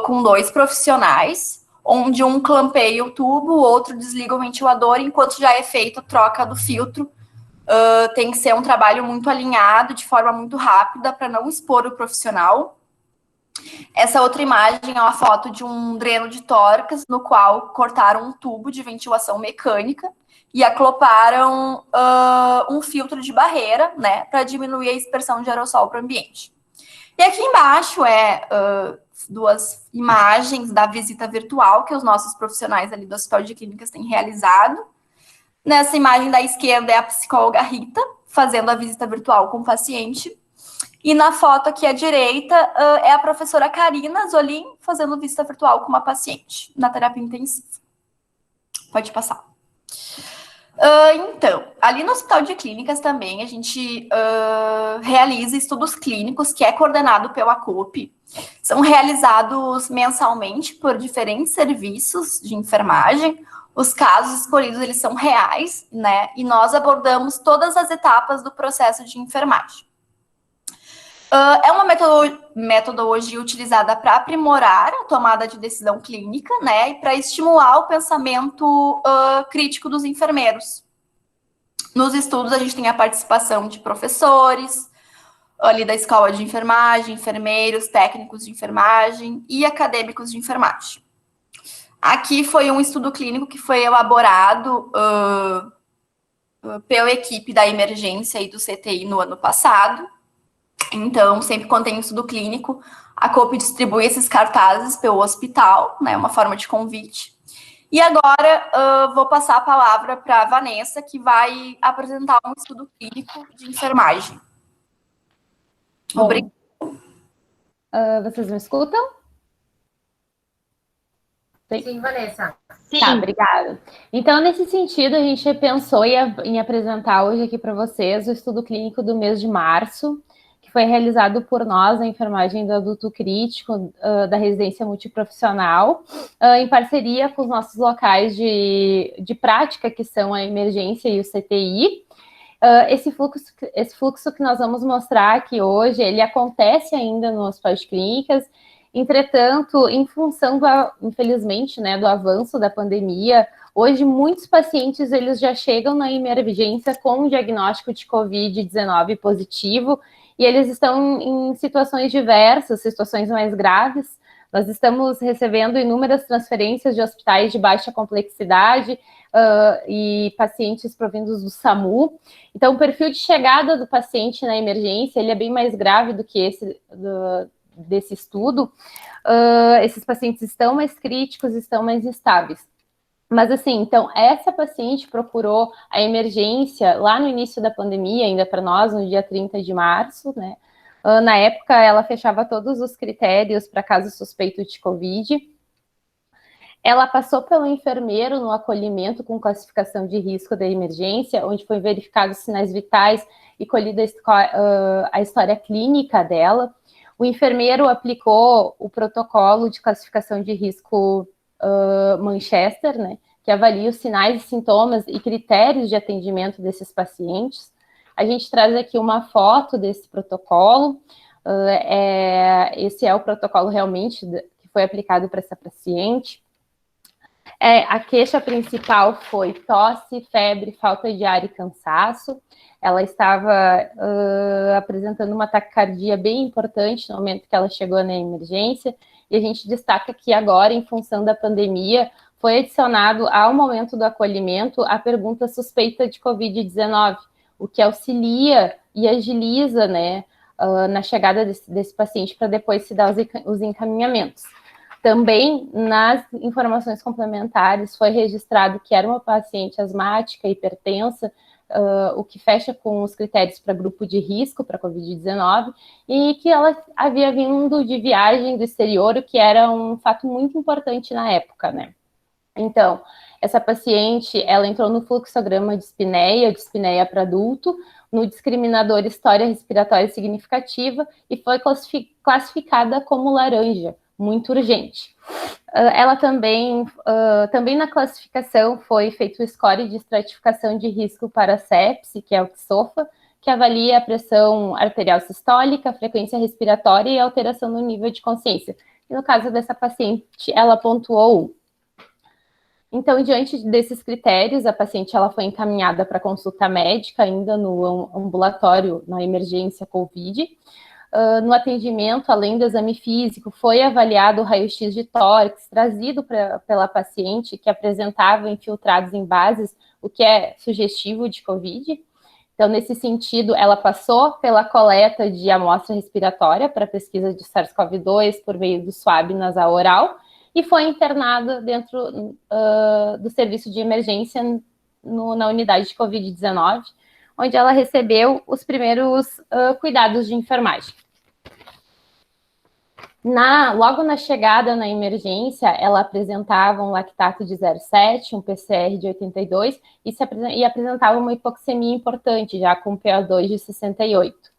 com 2 profissionais, onde um clampeia o tubo, o outro desliga o ventilador, enquanto já é feita a troca do filtro. Tem que ser um trabalho muito alinhado, de forma muito rápida, para não expor o profissional. Essa outra imagem é uma foto de um dreno de tórax, no qual cortaram um tubo de ventilação mecânica e acloparam um filtro de barreira, né, para diminuir a dispersão de aerossol para o ambiente. E aqui embaixo 2 imagens da visita virtual que os nossos profissionais ali do Hospital de Clínicas têm realizado. Nessa imagem da esquerda é a psicóloga Rita, fazendo a visita virtual com o paciente. E na foto aqui à direita é a professora Karina Zolin, fazendo visita virtual com uma paciente na terapia intensiva. Pode passar. Então, ali no Hospital de Clínicas também a gente realiza estudos clínicos, que é coordenado pela COP. São realizados mensalmente por diferentes serviços de enfermagem. Os casos escolhidos, eles são reais, né? E nós abordamos todas as etapas do processo de enfermagem. É uma metodologia utilizada para aprimorar a tomada de decisão clínica, né? E para estimular o pensamento crítico dos enfermeiros. Nos estudos, a gente tem a participação de professores, ali da escola de enfermagem, enfermeiros, técnicos de enfermagem e acadêmicos de enfermagem. Aqui foi um estudo clínico que foi elaborado pela equipe da emergência e do CTI no ano passado. Então, sempre quando tem estudo clínico, a COP distribui esses cartazes pelo hospital, né, uma forma de convite. E agora, vou passar a palavra para a Vanessa, que vai apresentar um estudo clínico de enfermagem. Obrigada. Vocês me escutam? Sim, Vanessa. Sim. Tá, obrigada. Então, nesse sentido, a gente pensou em apresentar hoje aqui para vocês o estudo clínico do mês de março, que que foi realizado por nós, na enfermagem do adulto crítico, da residência multiprofissional, em parceria com os nossos locais de prática, que são a emergência e o CTI. Esse fluxo que nós vamos mostrar aqui hoje, ele acontece ainda no Hospital de Clínicas. Entretanto, em função, infelizmente, né, do avanço da pandemia, hoje muitos pacientes eles já chegam na emergência com o diagnóstico de Covid-19 positivo, e eles estão em situações diversas, situações mais graves. Nós estamos recebendo inúmeras transferências de hospitais de baixa complexidade e pacientes provindos do SAMU. Então, o perfil de chegada do paciente na emergência, ele é bem mais grave do que esse desse estudo. Esses pacientes estão mais críticos, estão mais instáveis. Mas, assim, então, essa paciente procurou a emergência lá no início da pandemia, ainda para nós, no dia 30 de março, né? Na época, ela fechava todos os critérios para caso suspeito de Covid. Ela passou pelo enfermeiro no acolhimento com classificação de risco da emergência, onde foi verificados sinais vitais e colhida a história clínica dela. O enfermeiro aplicou o protocolo de classificação de risco Manchester, né, que avalia os sinais e sintomas e critérios de atendimento desses pacientes. A gente traz aqui uma foto desse protocolo. Esse é o protocolo realmente que foi aplicado para essa paciente. A queixa principal foi tosse, febre, falta de ar e cansaço. Ela estava apresentando uma taquicardia bem importante no momento que ela chegou na emergência, e a gente destaca que agora, em função da pandemia, foi adicionado ao momento do acolhimento a pergunta suspeita de Covid-19, o que auxilia e agiliza, né, na chegada desse paciente para depois se dar os encaminhamentos. Também, nas informações complementares, foi registrado que era uma paciente asmática, hipertensa, o que fecha com os critérios para grupo de risco para Covid-19, e que ela havia vindo de viagem do exterior, o que era um fato muito importante na época, né? Então, essa paciente, ela entrou no fluxograma de dispneia para adulto, no discriminador história respiratória significativa, e foi classificada como laranja, muito urgente. Ela também na classificação foi feito o score de estratificação de risco para sepse, que é o PSOFA, que avalia a pressão arterial sistólica, a frequência respiratória e a alteração no nível de consciência. E no caso dessa paciente, ela pontuou 1. Então, diante desses critérios, a paciente ela foi encaminhada para consulta médica, ainda no ambulatório, na emergência COVID. No atendimento, além do exame físico, foi avaliado o raio-x de tórax trazido pela paciente, que apresentava infiltrados em bases, o que é sugestivo de COVID. Então, nesse sentido, ela passou pela coleta de amostra respiratória para pesquisa de SARS-CoV-2 por meio do swab nasal oral e foi internada dentro do serviço de emergência na unidade de COVID-19, onde ela recebeu os primeiros cuidados de enfermagem. Logo na chegada na emergência, ela apresentava um lactato de 0,7, um PCR de 82 e apresentava uma hipoxemia importante, já com PO2 de 68.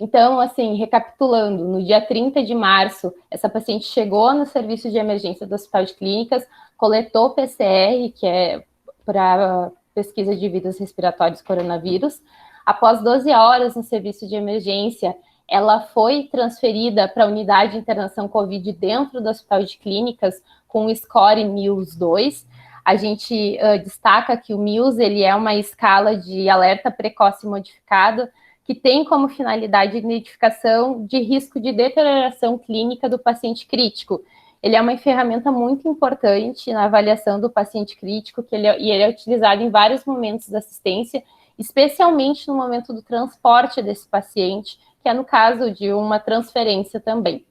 Então, assim, recapitulando, no dia 30 de março, essa paciente chegou no serviço de emergência do Hospital de Clínicas, coletou PCR, que é para pesquisa de vírus respiratórios coronavírus. Após 12 horas no serviço de emergência, ela foi transferida para a unidade de internação COVID dentro do Hospital de Clínicas com o score MIUS-2. A gente destaca que o MIUS ele é uma escala de alerta precoce modificada que tem como finalidade a identificação de risco de deterioração clínica do paciente crítico. Ele é uma ferramenta muito importante na avaliação do paciente crítico, e ele é utilizado em vários momentos da assistência, especialmente no momento do transporte desse paciente, que é no caso de uma transferência também.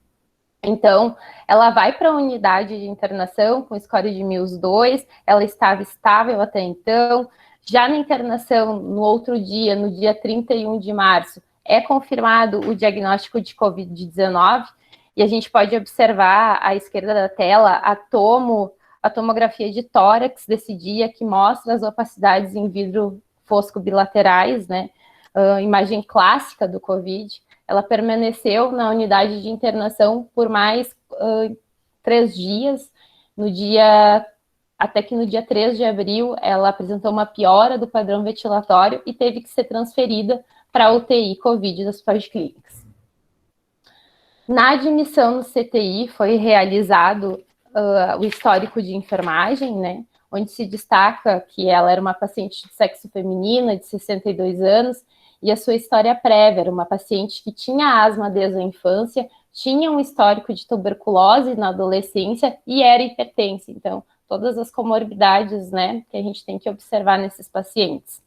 Então, ela vai para a unidade de internação com score de MIUS-2, ela estava estável até então. Já na internação, no outro dia, no dia 31 de março, é confirmado o diagnóstico de Covid-19, e a gente pode observar à esquerda da tela a tomografia de tórax desse dia, que mostra as opacidades em vidro fosco bilaterais, né, imagem clássica do COVID, ela permaneceu na unidade de internação por mais 3 dias, até que no dia 3 de abril ela apresentou uma piora do padrão ventilatório e teve que ser transferida para a UTI COVID das Policlínicas. Na admissão no CTI foi realizado o histórico de enfermagem, né, onde se destaca que ela era uma paciente de sexo feminino, de 62 anos, e a sua história prévia, era uma paciente que tinha asma desde a infância, tinha um histórico de tuberculose na adolescência e era hipertensa. Então, todas as comorbidades, né, que a gente tem que observar nesses pacientes.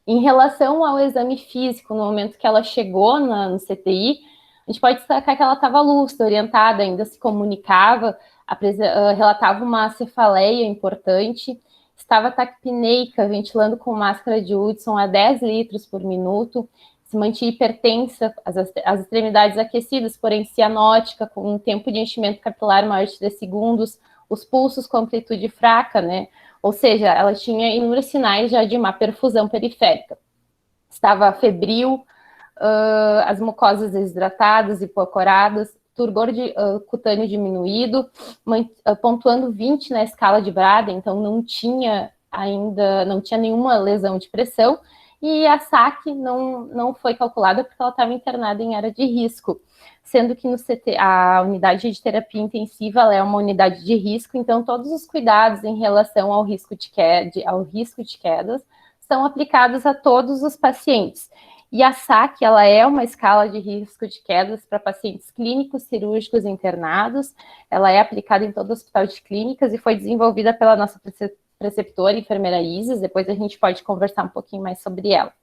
Em relação ao exame físico, no momento que ela chegou no CTI, a gente pode destacar que ela estava lúcida, orientada, ainda se comunicava, relatava uma cefaleia importante, estava taquipneica, ventilando com máscara de Hudson a 10 litros por minuto, se mantinha hipertensa, as extremidades aquecidas, porém cianótica, com um tempo de enchimento capilar maior de 3 segundos, os pulsos com amplitude fraca, né? Ou seja, ela tinha inúmeros sinais já de má perfusão periférica. Estava febril, as mucosas desidratadas, hipocoradas, turgor cutâneo diminuído, pontuando 20 na escala de Braden, então não tinha nenhuma lesão de pressão, e a SAC não foi calculada porque ela estava internada em área de risco, sendo que no CT, a unidade de terapia intensiva ela é uma unidade de risco, então todos os cuidados em relação ao risco de quedas são aplicados a todos os pacientes. E a SAC, ela é uma escala de risco de quedas para pacientes clínicos, cirúrgicos internados, ela é aplicada em todo o hospital de clínicas e foi desenvolvida pela nossa preceptora, enfermeira Isis, depois a gente pode conversar um pouquinho mais sobre ela.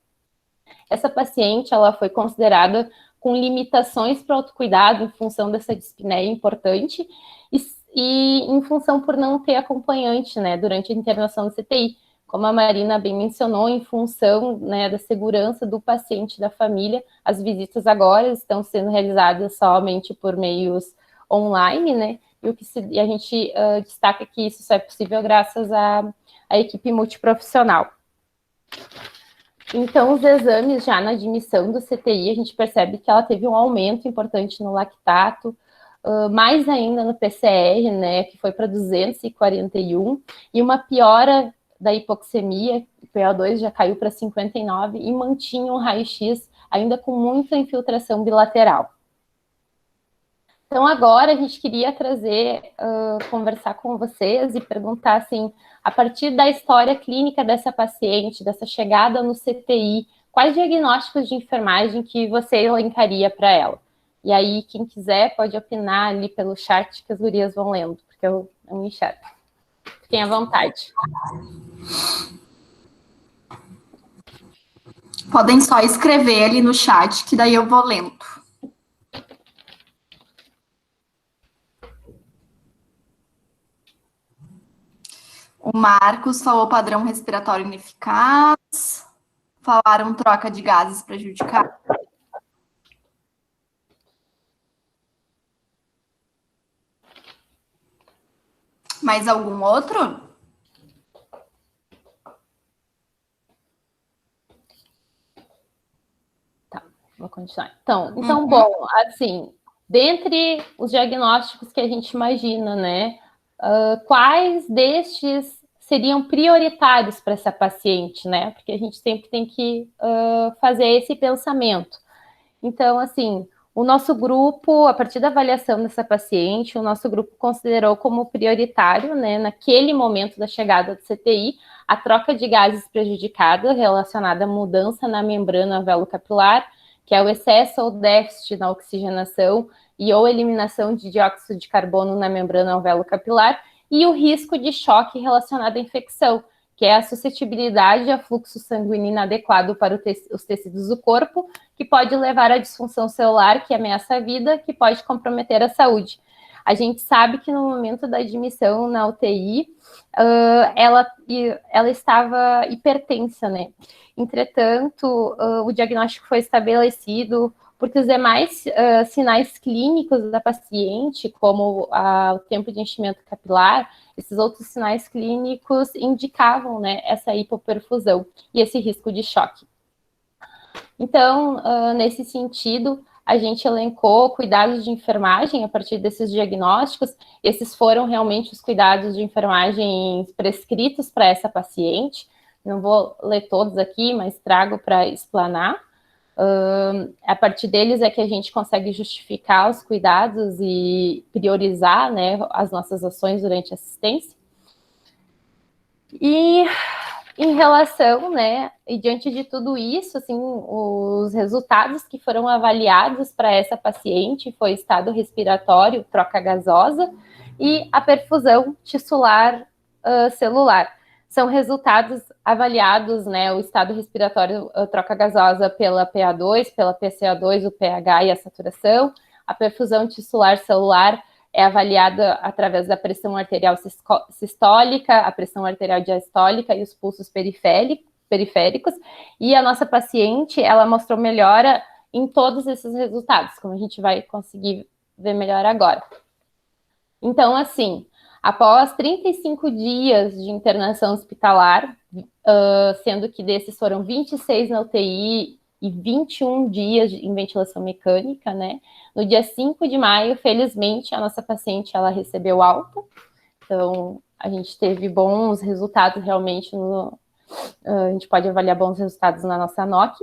Essa paciente, ela foi considerada com limitações para o autocuidado em função dessa dispneia importante e em função por não ter acompanhante, né, durante a internação do CTI. Como a Marina bem mencionou, em função, né, da segurança do paciente e da família, as visitas agora estão sendo realizadas somente por meios online, né, e a gente destaca que isso só é possível graças à equipe multiprofissional. Então, os exames já na admissão do CTI, a gente percebe que ela teve um aumento importante no lactato, mais ainda no PCR, né, que foi para 241, e uma piora da hipoxemia, o PO2 já caiu para 59 e mantinha um raio-x ainda com muita infiltração bilateral. Então, agora a gente queria conversar com vocês e perguntar, assim, a partir da história clínica dessa paciente, dessa chegada no CTI, quais diagnósticos de enfermagem que você elencaria para ela? E aí, quem quiser pode opinar ali pelo chat que as gurias vão lendo, porque eu não enxergo. Fiquem à vontade. Podem só escrever ali no chat, que daí eu vou lendo. O Marcos falou padrão respiratório ineficaz. Falaram troca de gases prejudicada. Mais algum outro? Tá, vou continuar. Então, bom, assim, dentre os diagnósticos que a gente imagina, né, quais destes seriam prioritários para essa paciente, né? Porque a gente sempre tem que fazer esse pensamento. Então, assim, o nosso grupo, a partir da avaliação dessa paciente, o nosso grupo considerou como prioritário, né, naquele momento da chegada do CTI, a troca de gases prejudicada relacionada à mudança na membrana alvéolo-capilar, que é o excesso ou déficit na oxigenação e ou eliminação de dióxido de carbono na membrana alvéolo-capilar, e o risco de choque relacionado à infecção, que é a suscetibilidade a fluxo sanguíneo inadequado para os tecidos do corpo, que pode levar à disfunção celular, que ameaça a vida, que pode comprometer a saúde. A gente sabe que no momento da admissão na UTI, ela estava hipertensa, né? Entretanto, o diagnóstico foi estabelecido porque os demais sinais clínicos da paciente, como o tempo de enchimento capilar, esses outros sinais clínicos indicavam, né, essa hipoperfusão e esse risco de choque. Então, nesse sentido, a gente elencou cuidados de enfermagem a partir desses diagnósticos. Esses foram realmente os cuidados de enfermagem prescritos para essa paciente. Não vou ler todos aqui, mas trago para explanar. A partir deles é que a gente consegue justificar os cuidados e priorizar, né, as nossas ações durante a assistência. E em relação, né, e diante de tudo isso, assim, os resultados que foram avaliados para essa paciente foi estado respiratório, troca gasosa e a perfusão tissular celular. São resultados avaliados, né, o estado respiratório, troca gasosa pela PA2, pela PCO2, o pH e a saturação. A perfusão tissular celular é avaliada através da pressão arterial sistólica, a pressão arterial diastólica e os pulsos periféricos. E a nossa paciente, ela mostrou melhora em todos esses resultados, como a gente vai conseguir ver melhor agora. Então, assim, após 35 dias de internação hospitalar, sendo que desses foram 26 na UTI e 21 dias em ventilação mecânica, né? No dia 5 de maio, felizmente, a nossa paciente, ela recebeu alta. Então, a gente teve bons resultados realmente, a gente pode avaliar bons resultados na nossa NOC.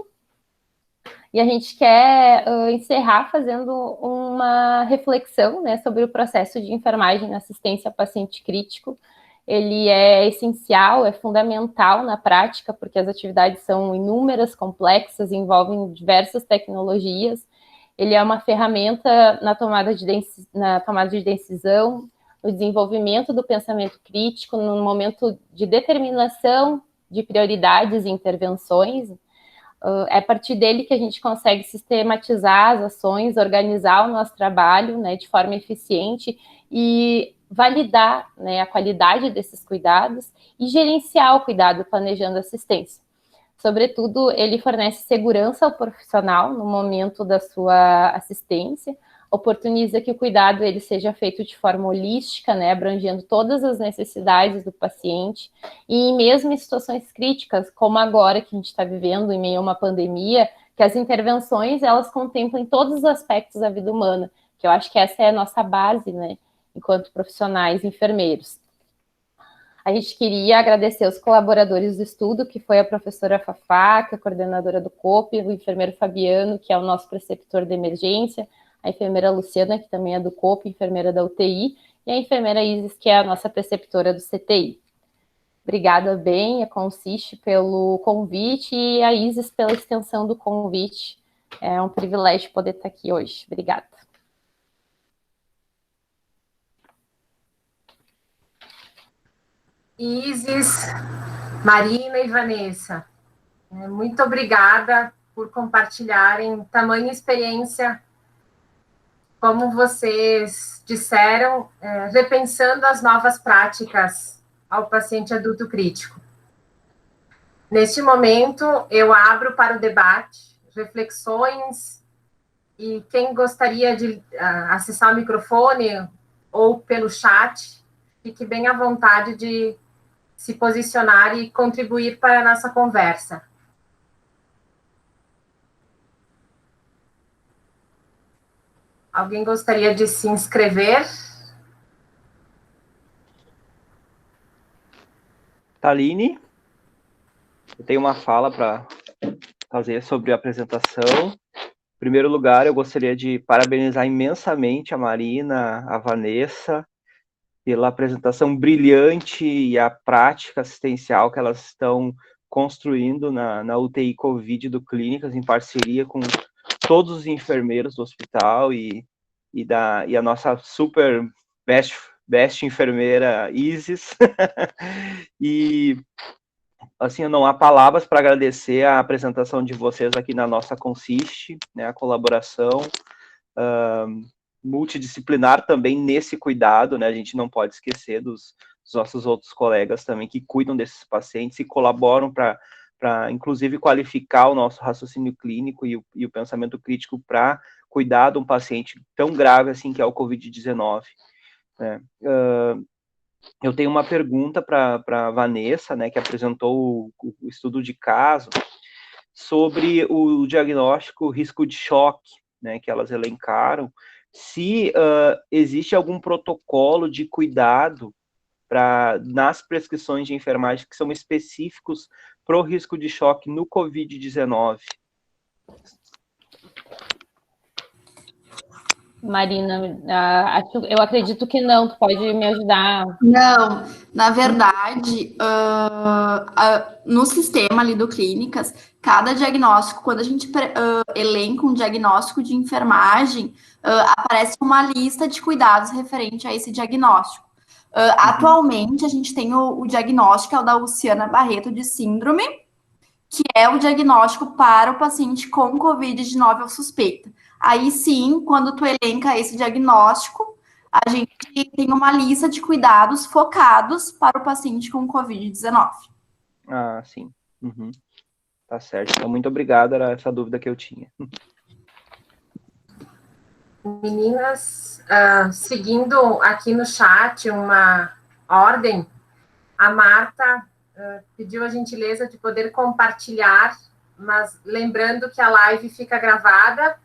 E a gente quer encerrar fazendo uma reflexão, né, sobre o processo de enfermagem na assistência ao paciente crítico. Ele é essencial, é fundamental na prática, porque as atividades são inúmeras, complexas, envolvem diversas tecnologias. Ele é uma ferramenta na tomada de decisão, no desenvolvimento do pensamento crítico, no momento de determinação de prioridades e intervenções. É a partir dele que a gente consegue sistematizar as ações, organizar o nosso trabalho, né, de forma eficiente e validar, né, a qualidade desses cuidados e gerenciar o cuidado planejando assistência. Sobretudo, ele fornece segurança ao profissional no momento da sua assistência, oportuniza que o cuidado ele seja feito de forma holística, né, abrangendo todas as necessidades do paciente, e mesmo em situações críticas, como agora que a gente está vivendo em meio a uma pandemia, que as intervenções, elas contemplam todos os aspectos da vida humana, que eu acho que essa é a nossa base, né, enquanto profissionais enfermeiros. A gente queria agradecer os colaboradores do estudo, que foi a professora Fafá, que é a coordenadora do COP, o enfermeiro Fabiano, que é o nosso preceptor de emergência, a enfermeira Luciana, que também é do COP, enfermeira da UTI, e a enfermeira Isis, que é a nossa preceptora do CTI. Obrigada, bem, a Consiste pelo convite e a Isis pela extensão do convite. É um privilégio poder estar aqui hoje. Obrigada. Isis, Marina e Vanessa, muito obrigada por compartilharem tamanha experiência, como vocês disseram, repensando as novas práticas ao paciente adulto crítico. Neste momento, eu abro para o debate, reflexões, e quem gostaria de acessar o microfone ou pelo chat, fique bem à vontade de se posicionar e contribuir para a nossa conversa. Alguém gostaria de se inscrever? Taline, eu tenho uma fala para fazer sobre a apresentação. Em primeiro lugar, eu gostaria de parabenizar imensamente a Marina, a Vanessa, pela apresentação brilhante e a prática assistencial que elas estão construindo na UTI Covid do Clínicas, em parceria com todos os enfermeiros do hospital e a nossa super best enfermeira Isis. E, assim, não há palavras para agradecer a apresentação de vocês aqui na nossa Consiste, né, a colaboração multidisciplinar também nesse cuidado, né, a gente não pode esquecer dos nossos outros colegas também que cuidam desses pacientes e colaboram para inclusive, qualificar o nosso raciocínio clínico e o pensamento crítico para cuidar de um paciente tão grave assim que é o Covid-19. Né? Eu tenho uma pergunta para a Vanessa, né, que apresentou o estudo de caso, sobre o diagnóstico risco de choque, né, que elas elencaram, se existe algum protocolo de cuidado nas prescrições de enfermagem que são específicos para o risco de choque no Covid-19. Marina, eu acredito que não, tu pode me ajudar? Não, na verdade, no sistema ali do Clínicas, cada diagnóstico, quando a gente elenca um diagnóstico de enfermagem, aparece uma lista de cuidados referente a esse diagnóstico. Atualmente, a gente tem o diagnóstico, é o da Luciana Barreto, de síndrome, que é o diagnóstico para o paciente com Covid-19 ou suspeita. Aí sim, quando tu elenca esse diagnóstico, a gente tem uma lista de cuidados focados para o paciente com Covid-19. Ah, sim. Uhum. Tá certo. Então, muito obrigado, era essa dúvida que eu tinha. Meninas, seguindo aqui no chat uma ordem, a Marta pediu a gentileza de poder compartilhar, mas lembrando que a live fica gravada,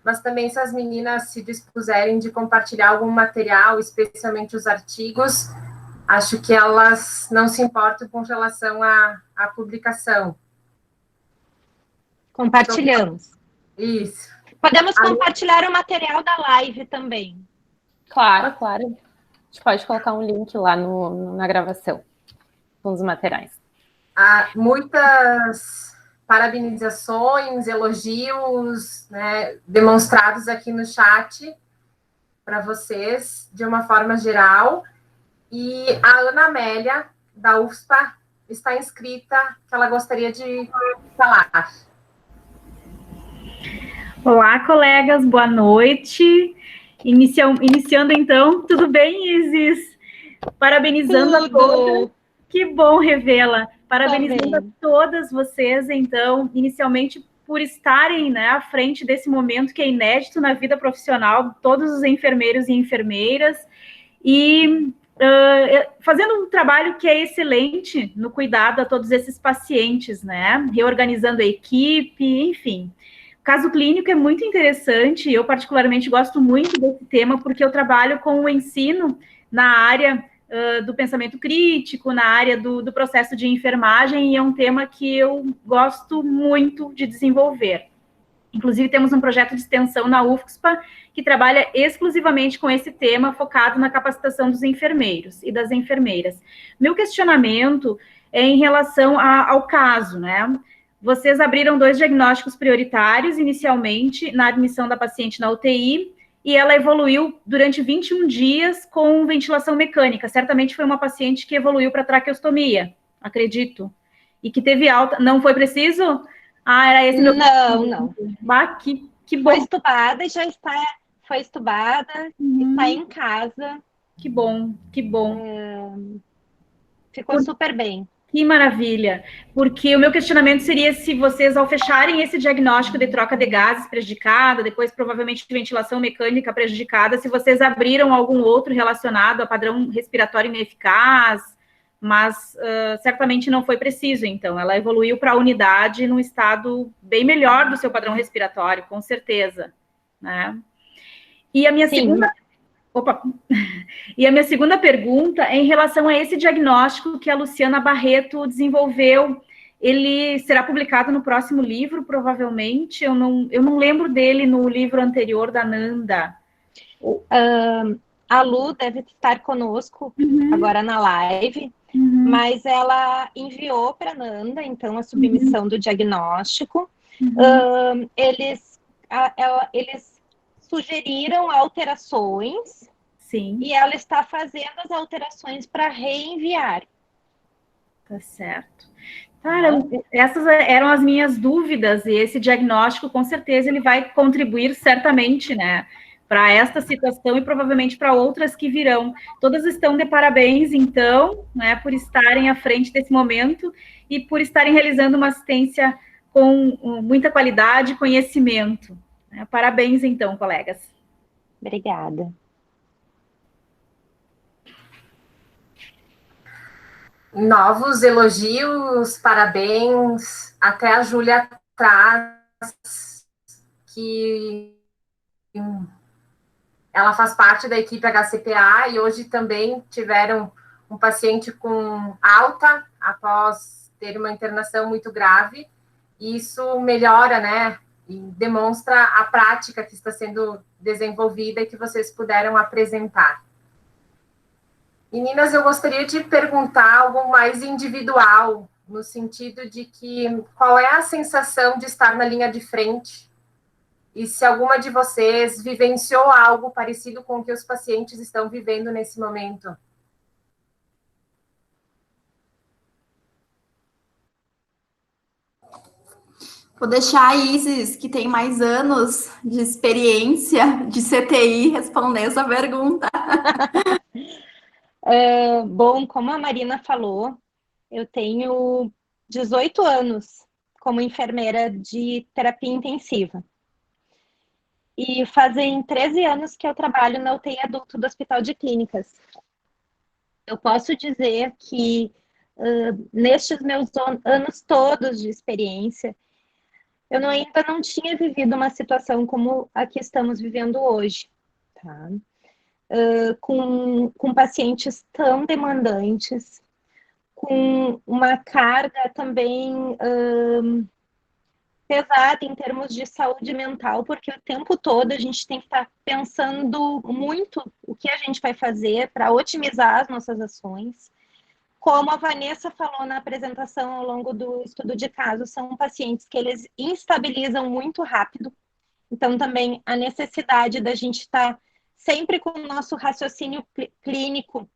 mas também se as meninas se dispuserem de compartilhar algum material, especialmente os artigos, acho que elas não se importam com relação à publicação. Compartilhamos. Isso. Podemos compartilhar o material da live também. Claro. A gente pode colocar um link lá na gravação com os materiais. Muitas parabenizações, elogios, né, demonstrados aqui no chat para vocês, de uma forma geral. E a Ana Amélia, da UFSPA, está inscrita, que ela gostaria de falar. Olá, colegas, boa noite. Iniciando, então, tudo bem, Isis? Parabenizando a todas. Que bom revê-la. Parabenizando a todas vocês, então, inicialmente, por estarem, né, à frente desse momento que é inédito na vida profissional, todos os enfermeiros e enfermeiras, e fazendo um trabalho que é excelente no cuidado a todos esses pacientes, né, reorganizando a equipe, enfim. O caso clínico é muito interessante, eu particularmente gosto muito desse tema, porque eu trabalho com o ensino na área do pensamento crítico, na área do processo de enfermagem, e é um tema que eu gosto muito de desenvolver. Inclusive, temos um projeto de extensão na UFSPA que trabalha exclusivamente com esse tema, focado na capacitação dos enfermeiros e das enfermeiras. Meu questionamento é em relação ao caso, né? Vocês abriram 2 diagnósticos prioritários, inicialmente, na admissão da paciente na UTI, e ela evoluiu durante 21 dias com ventilação mecânica. Certamente foi uma paciente que evoluiu para traqueostomia, acredito. E que teve alta... Não foi preciso? Era esse meu... Não. Que bom. Foi estubada e já está... Foi estubada, está em casa. Que bom. Ficou super bem. Que maravilha, porque o meu questionamento seria se vocês, ao fecharem esse diagnóstico de troca de gases prejudicada, depois provavelmente de ventilação mecânica prejudicada, se vocês abriram algum outro relacionado a padrão respiratório ineficaz, mas certamente não foi preciso, então. Ela evoluiu para a unidade num estado bem melhor do seu padrão respiratório, com certeza, né? E a minha segunda... E a minha segunda pergunta é em relação a esse diagnóstico que a Luciana Barreto desenvolveu. Ele será publicado no próximo livro, provavelmente. Eu não lembro dele no livro anterior da Nanda. A Lu deve estar conosco agora na live, mas ela enviou para a Nanda, então, a submissão do diagnóstico. Eles sugeriram alterações. Sim. E ela está fazendo as alterações para reenviar. Tá certo. Cara, essas eram as minhas dúvidas, e esse diagnóstico, com certeza, ele vai contribuir certamente, né, para esta situação e provavelmente para outras que virão. Todas estão de parabéns, então, né, por estarem à frente desse momento e por estarem realizando uma assistência com muita qualidade e conhecimento. Parabéns, então, colegas. Obrigada. Novos elogios, parabéns. Até a Júlia traz que ela faz parte da equipe HCPA e hoje também tiveram um paciente com alta após ter uma internação muito grave. E isso melhora, né? E demonstra a prática que está sendo desenvolvida e que vocês puderam apresentar. Meninas, eu gostaria de perguntar algo mais individual, no sentido de que qual é a sensação de estar na linha de frente e se alguma de vocês vivenciou algo parecido com o que os pacientes estão vivendo nesse momento. Vou deixar a Isis, que tem mais anos de experiência de CTI, responder essa pergunta. Bom, como a Marina falou, eu tenho 18 anos como enfermeira de terapia intensiva. E fazem 13 anos que eu trabalho na UTI adulto do Hospital de Clínicas. Eu posso dizer que nestes meus anos todos de experiência, eu ainda não tinha vivido uma situação como a que estamos vivendo hoje, tá? Com pacientes tão demandantes, com uma carga também pesada em termos de saúde mental, porque o tempo todo a gente tem que estar pensando muito o que a gente vai fazer para otimizar as nossas ações. Como a Vanessa falou na apresentação ao longo do estudo de caso, são pacientes que eles instabilizam muito rápido. Então, também a necessidade da gente estar sempre com o nosso raciocínio clínico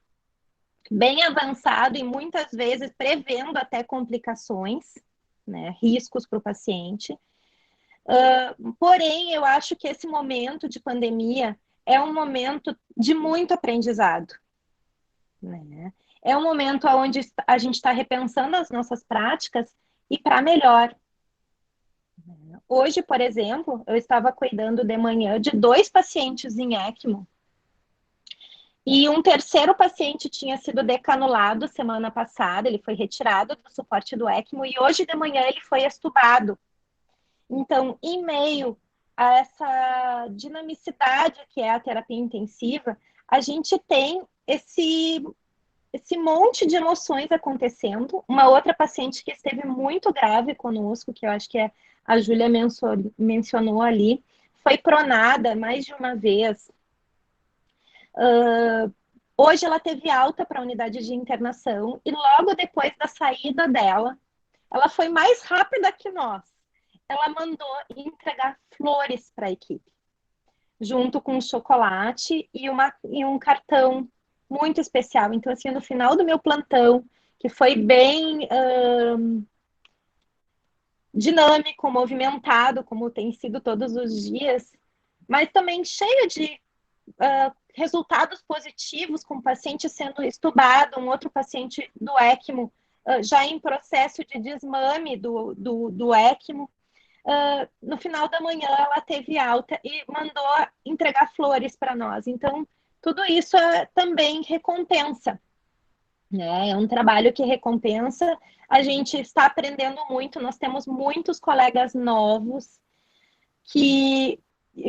bem avançado e muitas vezes prevendo até complicações, né, riscos para o paciente. Porém, eu acho que esse momento de pandemia é um momento de muito aprendizado, né? É um momento onde a gente está repensando as nossas práticas e para melhor. Hoje, por exemplo, eu estava cuidando de manhã de 2 pacientes em ECMO e um terceiro paciente tinha sido decanulado semana passada, ele foi retirado do suporte do ECMO e hoje de manhã ele foi extubado. Então, em meio a essa dinamicidade que é a terapia intensiva, a gente tem esse monte de emoções acontecendo. Uma outra paciente que esteve muito grave conosco, que eu acho que a Júlia mencionou ali, foi pronada mais de uma vez. Hoje ela teve alta para a unidade de internação e logo depois da saída dela, ela foi mais rápida que nós. Ela mandou entregar flores para a equipe, junto com um chocolate e um cartão muito especial. Então, assim, no final do meu plantão, que foi bem dinâmico, movimentado, como tem sido todos os dias, mas também cheio de resultados positivos, com o paciente sendo estubado, um outro paciente do ECMO já em processo de desmame do ECMO. No final da manhã, ela teve alta e mandou entregar flores para nós. Então, tudo isso também recompensa, né? É um trabalho que recompensa. A gente está aprendendo muito. Nós temos muitos colegas novos que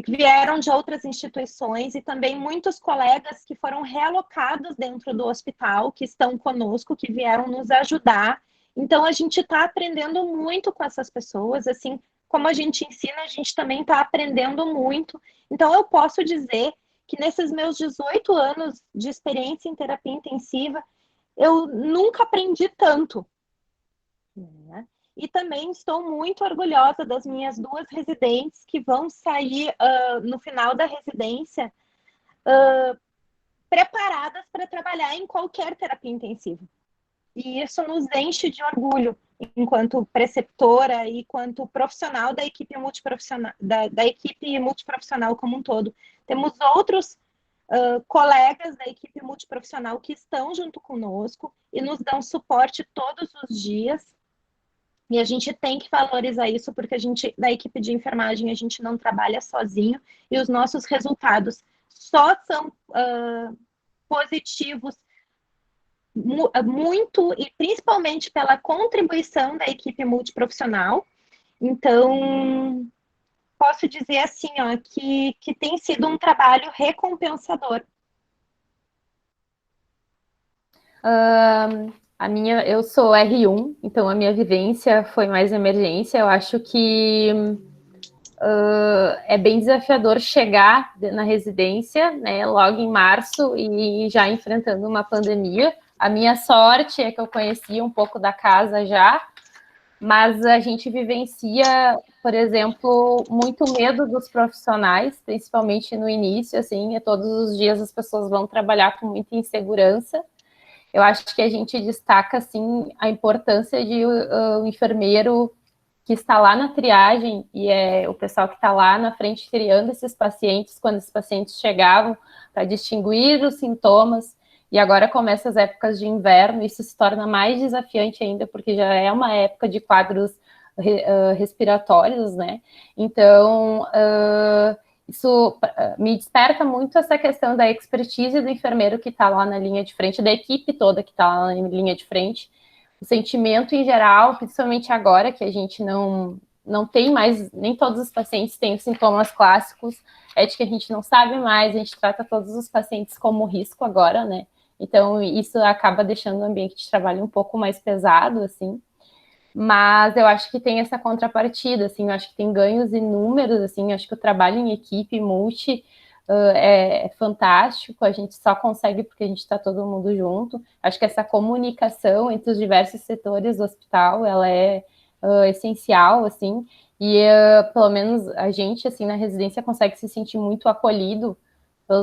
vieram de outras instituições e também muitos colegas que foram realocados dentro do hospital, que estão conosco, que vieram nos ajudar. Então, a gente está aprendendo muito com essas pessoas, assim, como a gente ensina, a gente também está aprendendo muito. Então, eu posso dizer que nesses meus 18 anos de experiência em terapia intensiva, eu nunca aprendi tanto, né? E também estou muito orgulhosa das minhas 2 residentes que vão sair no final da residência preparadas para trabalhar em qualquer terapia intensiva. E isso nos enche de orgulho enquanto preceptora e enquanto profissional da equipe multiprofissional, da equipe multiprofissional como um todo. Temos outros colegas da equipe multiprofissional que estão junto conosco e nos dão suporte todos os dias. E a gente tem que valorizar isso, porque a gente, da equipe de enfermagem, a gente não trabalha sozinho e os nossos resultados só são positivos muito e principalmente pela contribuição da equipe multiprofissional. Então, posso dizer assim, ó, que tem sido um trabalho recompensador. Eu sou R1, então a minha vivência foi mais emergência. Eu acho que é bem desafiador chegar na residência, né, logo em março e já enfrentando uma pandemia. A minha sorte é que eu conhecia um pouco da casa já, mas a gente vivencia, por exemplo, muito medo dos profissionais, principalmente no início, assim, todos os dias as pessoas vão trabalhar com muita insegurança. Eu acho que a gente destaca, assim, a importância de o enfermeiro que está lá na triagem e é o pessoal que está lá na frente triando esses pacientes quando esses pacientes chegavam para distinguir os sintomas. E agora começam as épocas de inverno, isso se torna mais desafiante ainda, porque já é uma época de quadros respiratórios, né? Então, isso me desperta muito essa questão da expertise do enfermeiro que está lá na linha de frente, da equipe toda que está lá na linha de frente. O sentimento em geral, principalmente agora que a gente não tem mais, nem todos os pacientes têm os sintomas clássicos, é de que a gente não sabe mais, a gente trata todos os pacientes como risco agora, né? Então, isso acaba deixando o ambiente de trabalho um pouco mais pesado, assim. Mas eu acho que tem essa contrapartida, assim, eu acho que tem ganhos inúmeros, assim, eu acho que o trabalho em equipe, multi, é fantástico, a gente só consegue porque a gente está todo mundo junto. Acho que essa comunicação entre os diversos setores do hospital, ela é essencial, assim, e pelo menos a gente, assim, na residência consegue se sentir muito acolhido,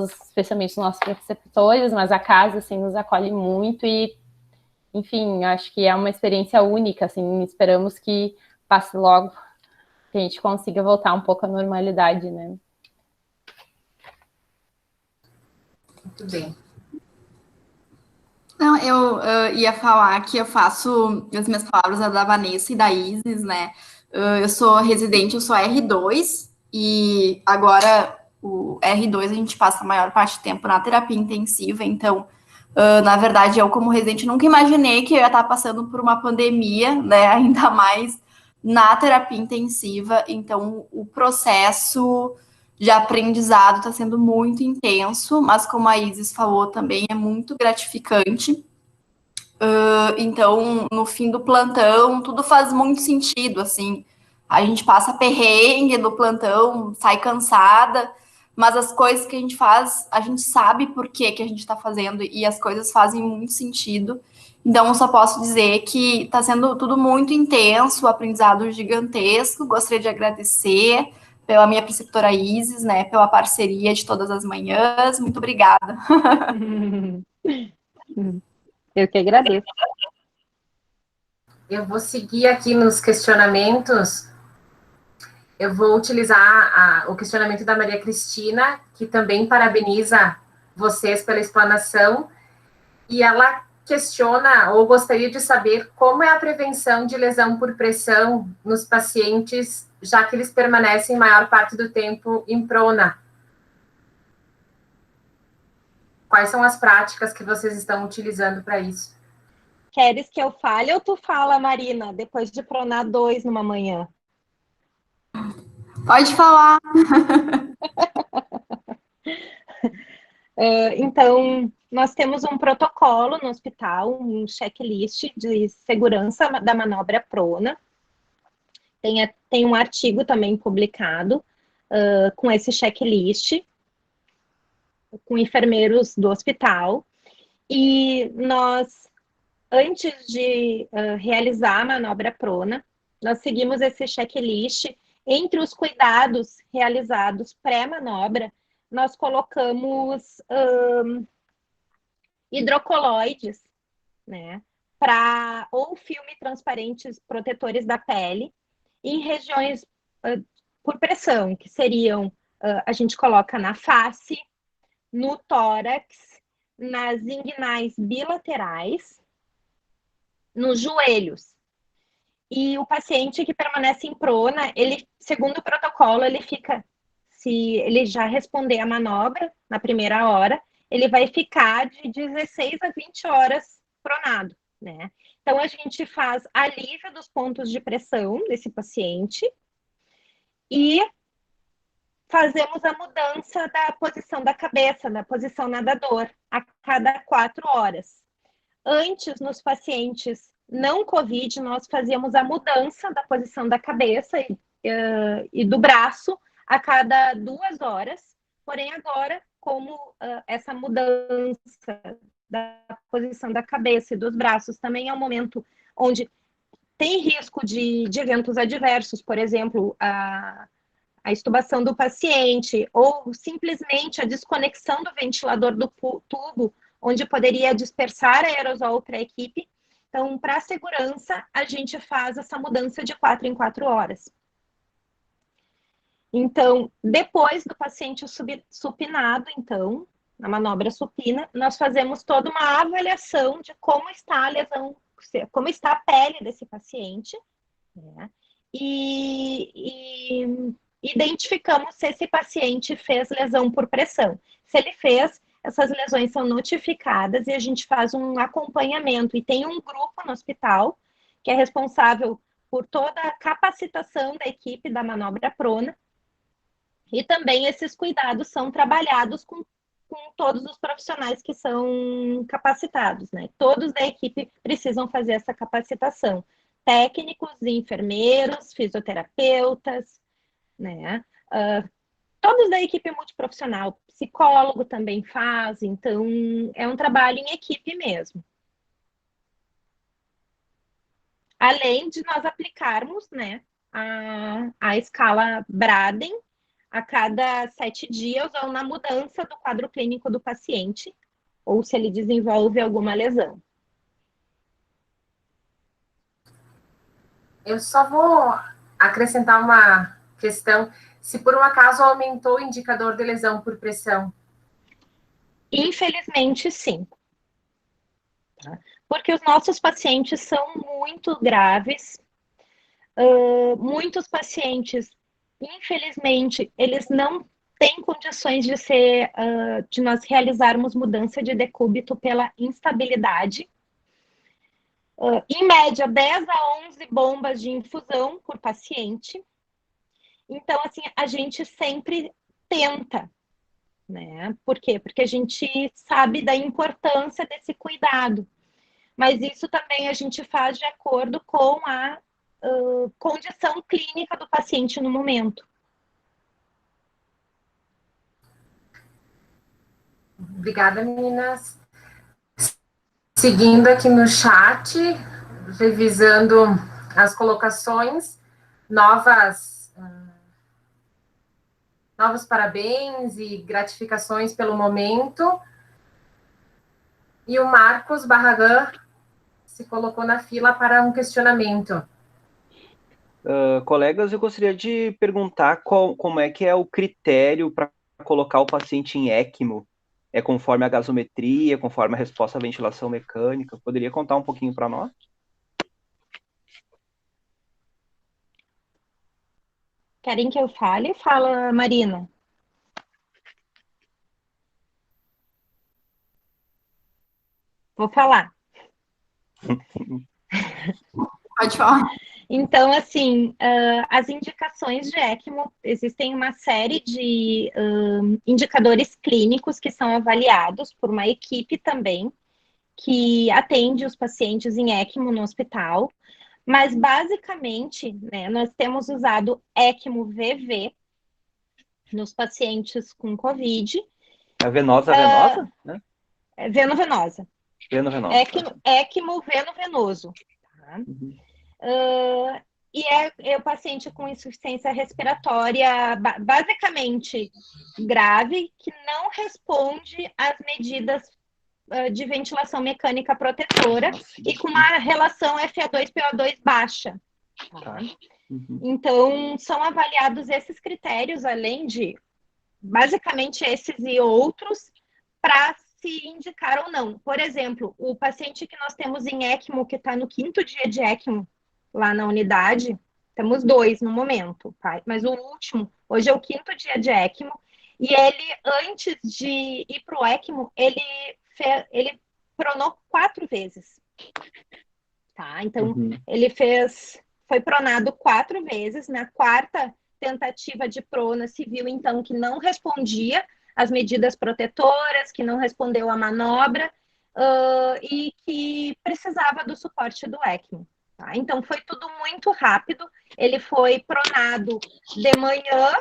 especialmente os nossos preceptores, mas a casa, assim, nos acolhe muito e, enfim, acho que é uma experiência única, assim, esperamos que passe logo, que a gente consiga voltar um pouco à normalidade, né? Muito bem. Não, eu ia falar que eu faço as minhas palavras a da Vanessa e da Isis, né? Eu sou residente, eu sou R2, e agora o R2 a gente passa a maior parte do tempo na terapia intensiva, então, na verdade, eu como residente nunca imaginei que eu ia estar passando por uma pandemia, né? Ainda mais na terapia intensiva, então o processo de aprendizado está sendo muito intenso, mas como a Isis falou também, é muito gratificante. Então, no fim do plantão, tudo faz muito sentido, assim. A gente passa perrengue no plantão, sai cansada, mas as coisas que a gente faz, a gente sabe por que a gente está fazendo e as coisas fazem muito sentido. Então, eu só posso dizer que está sendo tudo muito intenso, aprendizado gigantesco. Gostaria de agradecer pela minha preceptora Isis, né, pela parceria de todas as manhãs. Muito obrigada. Eu que agradeço. Eu vou seguir aqui nos questionamentos. Eu vou utilizar o questionamento da Maria Cristina, que também parabeniza vocês pela explanação, e ela questiona ou gostaria de saber como é a prevenção de lesão por pressão nos pacientes, já que eles permanecem maior parte do tempo em prona. Quais são as práticas que vocês estão utilizando para isso? Queres que eu fale ou tu fala, Marina, depois de pronar 2 numa manhã? Pode falar. Então, nós temos um protocolo no hospital, um checklist de segurança da manobra prona. Tem um artigo também publicado com esse checklist, com enfermeiros do hospital. E nós, antes de realizar a manobra prona, nós seguimos esse checklist. Entre os cuidados realizados pré-manobra, nós colocamos hidrocoloides, né, ou filme transparentes protetores da pele, em regiões por pressão, que seriam, a gente coloca na face, no tórax, nas inguinais bilaterais, nos joelhos. E o paciente que permanece em prona, ele, segundo o protocolo, ele fica, se ele já responder a manobra na primeira hora, ele vai ficar de 16 a 20 horas pronado, né? Então, a gente faz alívio dos pontos de pressão desse paciente e fazemos a mudança da posição da cabeça, da posição nadador, a cada 4 horas. Antes, nos pacientes não COVID, nós fazíamos a mudança da posição da cabeça e do braço a cada 2 horas. Porém, agora, como essa mudança da posição da cabeça e dos braços também é um momento onde tem risco de eventos adversos, por exemplo, a extubação do paciente, ou simplesmente a desconexão do ventilador do tubo, onde poderia dispersar aerosol para a equipe. Então, para a segurança, a gente faz essa mudança de 4 em 4 horas. Então, depois do paciente supinado, então, na manobra supina, nós fazemos toda uma avaliação de como está a lesão, como está a pele desse paciente, né? E identificamos se esse paciente fez lesão por pressão. Se ele fez, essas lesões são notificadas e a gente faz um acompanhamento. E tem um grupo no hospital que é responsável por toda a capacitação da equipe da manobra prona. E também esses cuidados são trabalhados com todos os profissionais que são capacitados, né? Todos da equipe precisam fazer essa capacitação. Técnicos, enfermeiros, fisioterapeutas, né? Todos da equipe multiprofissional, psicólogo também faz, então é um trabalho em equipe mesmo. Além de nós aplicarmos, né, a escala Braden a cada 7 dias ou na mudança do quadro clínico do paciente, ou se ele desenvolve alguma lesão. Eu só vou acrescentar uma questão. Se por um acaso aumentou o indicador de lesão por pressão? Infelizmente, sim. Porque os nossos pacientes são muito graves. Muitos pacientes, infelizmente, eles não têm condições de nós realizarmos mudança de decúbito pela instabilidade. Em média, 10 a 11 bombas de infusão por paciente. Então, assim, a gente sempre tenta, né? Por quê? Porque a gente sabe da importância desse cuidado. Mas isso também a gente faz de acordo com a condição clínica do paciente no momento. Obrigada, meninas. Seguindo aqui no chat, revisando as colocações, novos parabéns e gratificações pelo momento. E o Marcos Barragan se colocou na fila para um questionamento. Colegas, eu gostaria de perguntar como é que é o critério para colocar o paciente em ECMO. É conforme a gasometria, conforme a resposta à ventilação mecânica? Poderia contar um pouquinho para nós? Querem que eu fale? Fala, Marina. Vou falar. Pode falar. Então, assim, as indicações de ECMO, existem uma série de indicadores clínicos que são avaliados por uma equipe também, que atende os pacientes em ECMO no hospital, mas basicamente, né, nós temos usado ECMO VV nos pacientes com COVID. A venosa, né? Veno-venosa. Veno-venosa. ECMO veno-venoso. Tá? Uhum. E é o paciente com insuficiência respiratória basicamente grave, que não responde às medidas de ventilação mecânica protetora e com uma relação FA2-PO2 baixa. Tá? Uhum. Então, são avaliados esses critérios, além de, basicamente, esses e outros, para se indicar ou não. Por exemplo, o paciente que nós temos em ECMO, que está no 5º dia de ECMO, lá na unidade, temos 2 no momento, tá? Mas o último, hoje é o 5º dia de ECMO, e ele, antes de ir para o ECMO, ele pronou 4 vezes. tá? Então, ele foi pronado 4 vezes. Na 4ª tentativa de prona, se viu, então, que não respondia às medidas protetoras, que não respondeu à manobra, e que precisava do suporte do ECMO. Tá? Então, foi tudo muito rápido. Ele foi pronado de manhã,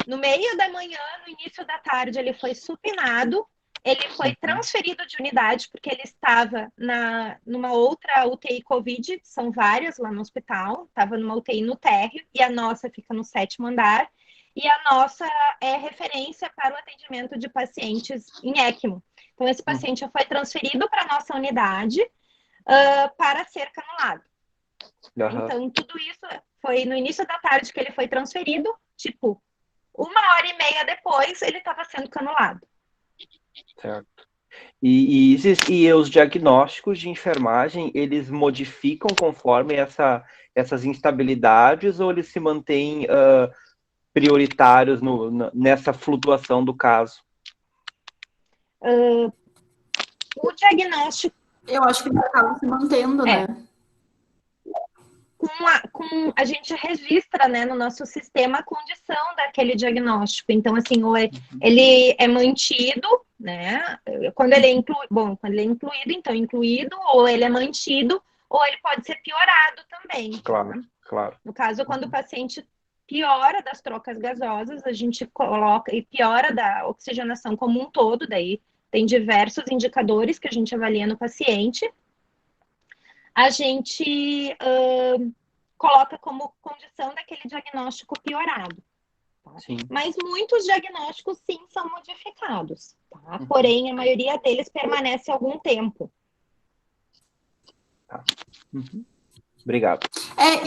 no meio da manhã, no início da tarde, ele foi supinado, ele foi transferido de unidade, porque ele estava numa outra UTI Covid, são várias lá no hospital, estava numa UTI no térreo, e a nossa fica no 7º andar, e a nossa é referência para o atendimento de pacientes em ECMO. Então, esse paciente foi transferido para a nossa unidade para ser canulado. Então, tudo isso foi no início da tarde que ele foi transferido, tipo, 1h30 depois, ele estava sendo canulado. Certo. E os diagnósticos de enfermagem, eles modificam conforme essas instabilidades, ou eles se mantêm prioritários nessa flutuação do caso? O diagnóstico... Eu acho que ele acaba se mantendo, né? A gente registra, né, no nosso sistema a condição daquele diagnóstico. Então, assim, ou ele é mantido, né? Quando ele é incluído, então incluído, ou ele é mantido, ou ele pode ser piorado também. Claro, né? claro. No caso, quando o paciente piora das trocas gasosas, a gente coloca e piora da oxigenação como um todo, daí tem diversos indicadores que a gente avalia no paciente. A gente coloca como condição daquele diagnóstico piorado. Tá? Mas muitos diagnósticos, sim, são modificados. Tá? Porém, a maioria deles permanece algum tempo. Tá. Obrigado.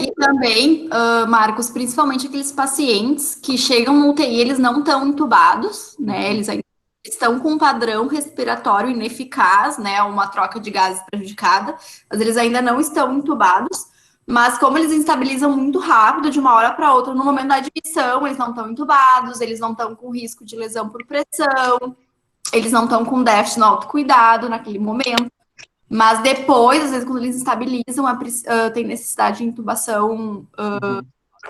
E também, Marcos, principalmente aqueles pacientes que chegam no UTI, eles não estão intubados, né? Eles ainda estão com um padrão respiratório ineficaz, né? Uma troca de gases prejudicada, mas eles ainda não estão intubados. Mas como eles instabilizam muito rápido, de uma hora para outra, no momento da admissão, eles não estão intubados, eles não estão com risco de lesão por pressão, eles não estão com déficit no autocuidado naquele momento. Mas depois, às vezes, quando eles estabilizam, tem necessidade de intubação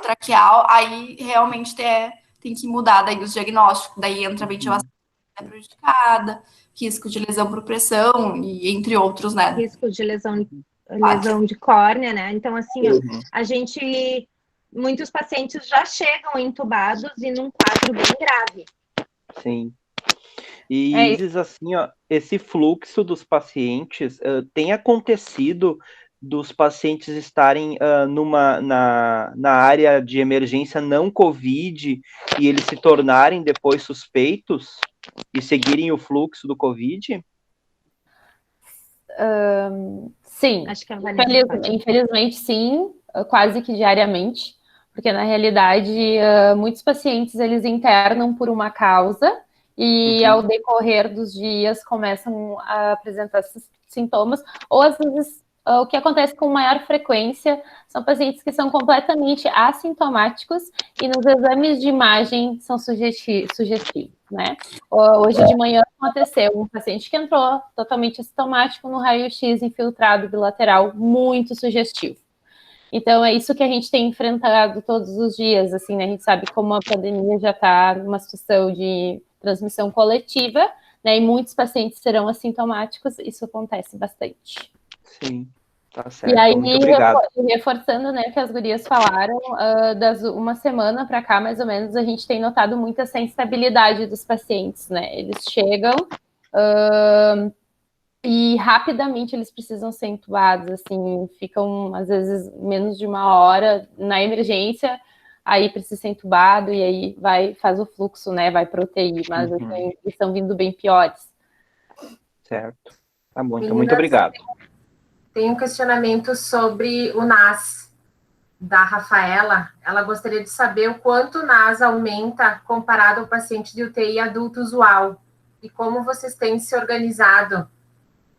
traqueal, aí realmente tem que mudar daí os diagnósticos, daí entra a ventilação prejudicada, risco de lesão por pressão, e entre outros, né? Risco de lesão de córnea, né? Então, assim, muitos pacientes já chegam entubados e num quadro bem grave. Sim. E, Isis, assim, ó, esse fluxo dos pacientes tem acontecido dos pacientes estarem na área de emergência não Covid e eles se tornarem depois suspeitos e seguirem o fluxo do Covid? Sim, acho que infelizmente sim, quase que diariamente, porque na realidade muitos pacientes eles internam por uma causa e ao decorrer dos dias começam a apresentar esses sintomas, ou às vezes o que acontece com maior frequência são pacientes que são completamente assintomáticos e nos exames de imagem são sugestivos, né? Hoje de manhã aconteceu um paciente que entrou totalmente assintomático no raio-x infiltrado bilateral, muito sugestivo. Então, é isso que a gente tem enfrentado todos os dias, assim, né? A gente sabe como a pandemia já está numa situação de transmissão coletiva, né? E muitos pacientes serão assintomáticos, isso acontece bastante. Sim, tá certo. E aí, muito obrigado. Reforçando, né, que as gurias falaram, uma semana para cá, mais ou menos, a gente tem notado muita essa instabilidade dos pacientes, né? Eles chegam e rapidamente eles precisam ser entubados, assim, ficam, às vezes, menos de 1 hora na emergência, aí precisa ser entubado e aí faz o fluxo, né, vai para UTI, mas assim, eles estão vindo bem piores. Certo. Tá bom, então muito obrigado. Tem um questionamento sobre o NAS da Rafaela. Ela gostaria de saber o quanto o NAS aumenta comparado ao paciente de UTI adulto usual e como vocês têm se organizado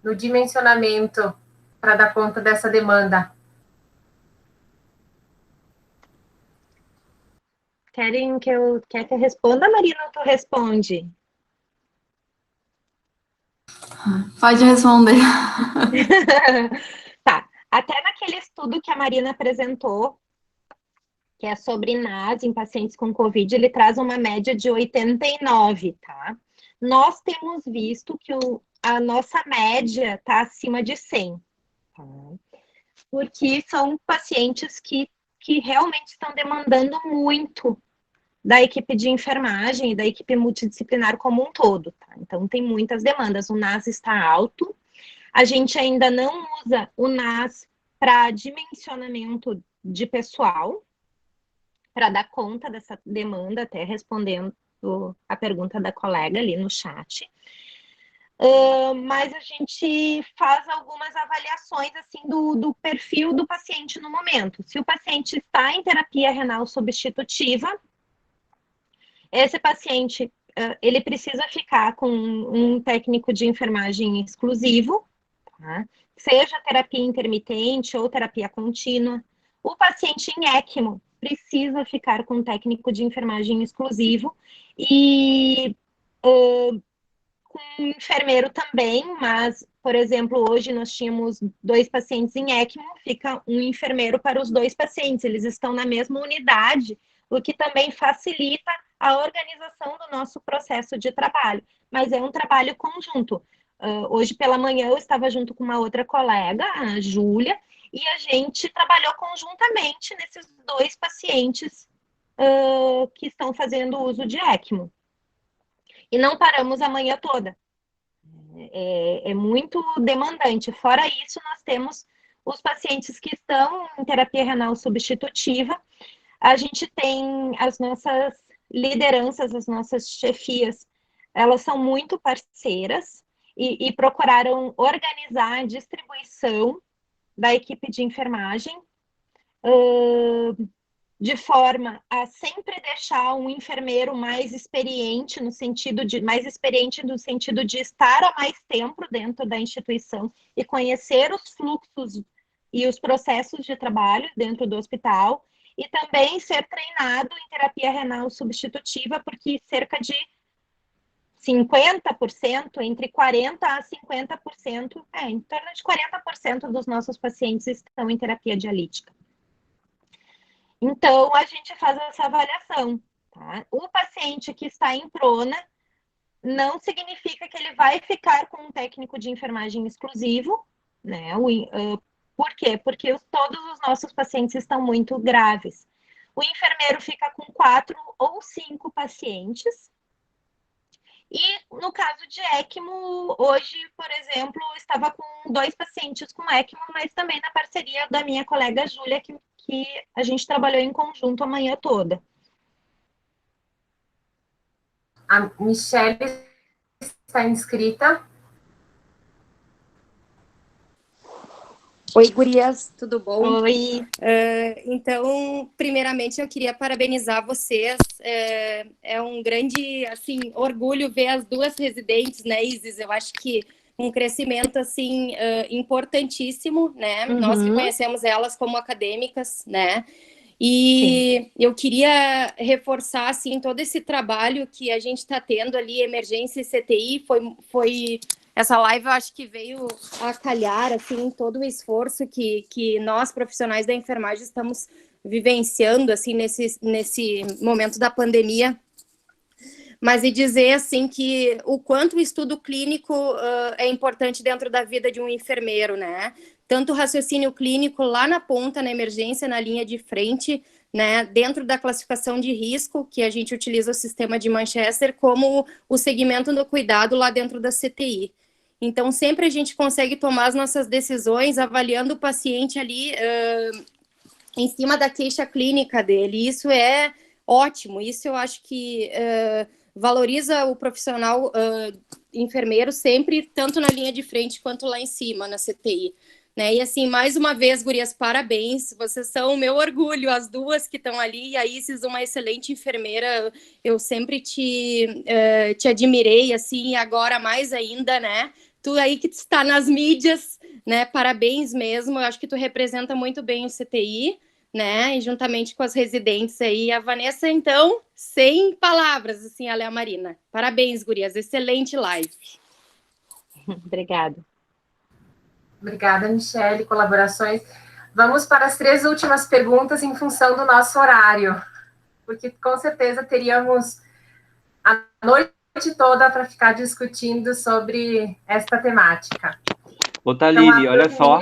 no dimensionamento para dar conta dessa demanda. Quer que eu responda, Marina, ou tu responde? Pode responder. Tá. Até naquele estudo que a Marina apresentou, que é sobre NAS em pacientes com Covid, ele traz uma média de 89, tá? Nós temos visto que a nossa média está acima de 100, tá? Porque são pacientes que realmente estão demandando muito da equipe de enfermagem e da equipe multidisciplinar como um todo, tá? Então, tem muitas demandas. O NAS está alto, a gente ainda não usa o NAS para dimensionamento de pessoal, para dar conta dessa demanda, até respondendo a pergunta da colega ali no chat. Mas a gente faz algumas avaliações assim do perfil do paciente no momento. Se o paciente está em terapia renal substitutiva, esse paciente ele precisa ficar com um técnico de enfermagem exclusivo, tá? Seja terapia intermitente ou terapia contínua. O paciente em ECMO precisa ficar com um técnico de enfermagem exclusivo e com um enfermeiro também, mas, por exemplo, hoje nós tínhamos 2 pacientes em ECMO, fica um enfermeiro para os 2 pacientes, eles estão na mesma unidade, o que também facilita a organização do nosso processo de trabalho, mas é um trabalho conjunto. Hoje pela manhã eu estava junto com uma outra colega, a Júlia, e a gente trabalhou conjuntamente nesses 2 pacientes que estão fazendo uso de ECMO. E não paramos a manhã toda. É muito demandante. Fora isso, nós temos os pacientes que estão em terapia renal substitutiva. A gente tem as nossas lideranças, as nossas chefias, elas são muito parceiras e procuraram organizar a distribuição da equipe de enfermagem de forma a sempre deixar um enfermeiro mais experiente no sentido de estar há mais tempo dentro da instituição e conhecer os fluxos e os processos de trabalho dentro do hospital, e também ser treinado em terapia renal substitutiva, porque cerca de 50%, entre 40% a 50%, em torno de 40% dos nossos pacientes estão em terapia dialítica. Então, a gente faz essa avaliação, tá? O paciente que está em prona não significa que ele vai ficar com um técnico de enfermagem exclusivo, né? Por quê? Porque todos os nossos pacientes estão muito graves. O enfermeiro fica com 4 ou 5 pacientes. E no caso de ECMO, hoje, por exemplo, estava com 2 pacientes com ECMO, mas também na parceria da minha colega Júlia, que a gente trabalhou em conjunto a manhã toda. A Michelle está inscrita. Oi, gurias, tudo bom? Oi. Então, primeiramente, eu queria parabenizar vocês. É um grande, assim, orgulho ver as 2 residentes, né, Isis? Eu acho que um crescimento, assim, importantíssimo, né? Uhum. Nós que conhecemos elas como acadêmicas, né? E eu queria reforçar, assim, todo esse trabalho que a gente está tendo ali, emergência e CTI, foi essa live, eu acho que veio a calhar, assim, todo o esforço que nós, profissionais da enfermagem, estamos vivenciando, assim, nesse momento da pandemia. Mas e dizer, assim, que o quanto o estudo clínico é importante dentro da vida de um enfermeiro, né? Tanto o raciocínio clínico lá na ponta, na emergência, na linha de frente, né, dentro da classificação de risco, que a gente utiliza o sistema de Manchester, como o segmento do cuidado lá dentro da CTI. Então, sempre a gente consegue tomar as nossas decisões avaliando o paciente ali em cima da queixa clínica dele. Isso é ótimo, isso eu acho que valoriza o profissional enfermeiro sempre, tanto na linha de frente quanto lá em cima, na CTI. Né? E assim, mais uma vez, gurias, parabéns, vocês são o meu orgulho, as 2 que estão ali, e a Isis, uma excelente enfermeira, eu sempre te admirei, assim, e agora mais ainda, né? Tu aí que está nas mídias, né? Parabéns mesmo, eu acho que tu representa muito bem o CTI, né? E juntamente com as residentes aí, a Vanessa, então, sem palavras, assim, ela é a Marina. Parabéns, gurias, excelente live. Obrigada. Obrigada, Michele, colaborações. Vamos para as 3 últimas perguntas em função do nosso horário, porque com certeza teríamos a noite toda para ficar discutindo sobre esta temática. Ô, Thaline, Então, olha só,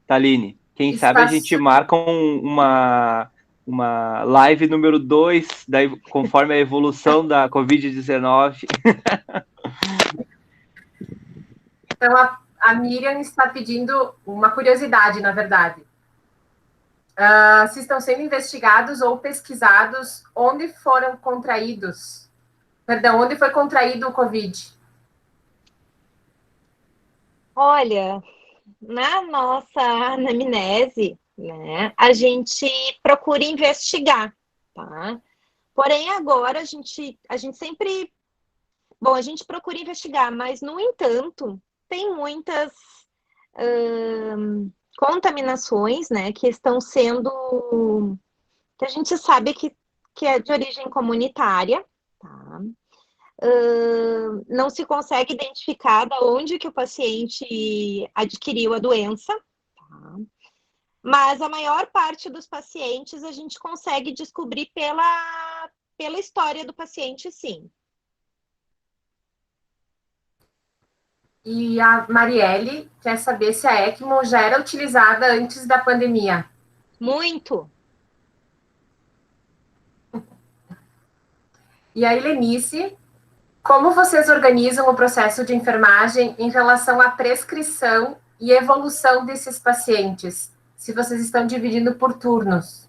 Thaline, quem sabe a gente marca uma live número 2, conforme a evolução da Covid-19. Então, a Miriam está pedindo uma curiosidade, na verdade. Se estão sendo investigados ou pesquisados onde foram contraídos, onde foi contraído o Covid? Olha, na nossa anamnese, né, a gente procura investigar, tá? Porém, agora a gente sempre... Bom, a gente procura investigar, mas, no entanto, tem muitas contaminações, né, que estão sendo... que a gente sabe que é de origem comunitária, tá? Não se consegue identificar de onde que o paciente adquiriu a doença, tá? Mas a maior parte dos pacientes a gente consegue descobrir pela história do paciente, sim. E a Marielle quer saber se a ECMO já era utilizada antes da pandemia. Muito. E a Helenice, como vocês organizam o processo de enfermagem em relação à prescrição e evolução desses pacientes? Se vocês estão dividindo por turnos.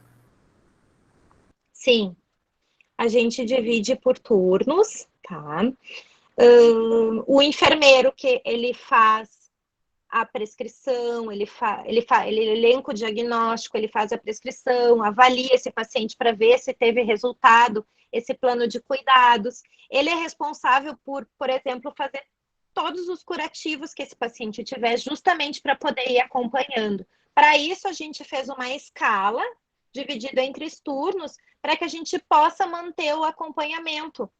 Sim, a gente divide por turnos, tá? O enfermeiro que ele faz a prescrição, ele elenca o diagnóstico, ele faz a prescrição, avalia esse paciente para ver se teve resultado, esse plano de cuidados. Ele é responsável por exemplo, fazer todos os curativos que esse paciente tiver, justamente para poder ir acompanhando. Para isso, a gente fez uma escala dividida entre turnos, para que a gente possa manter o acompanhamento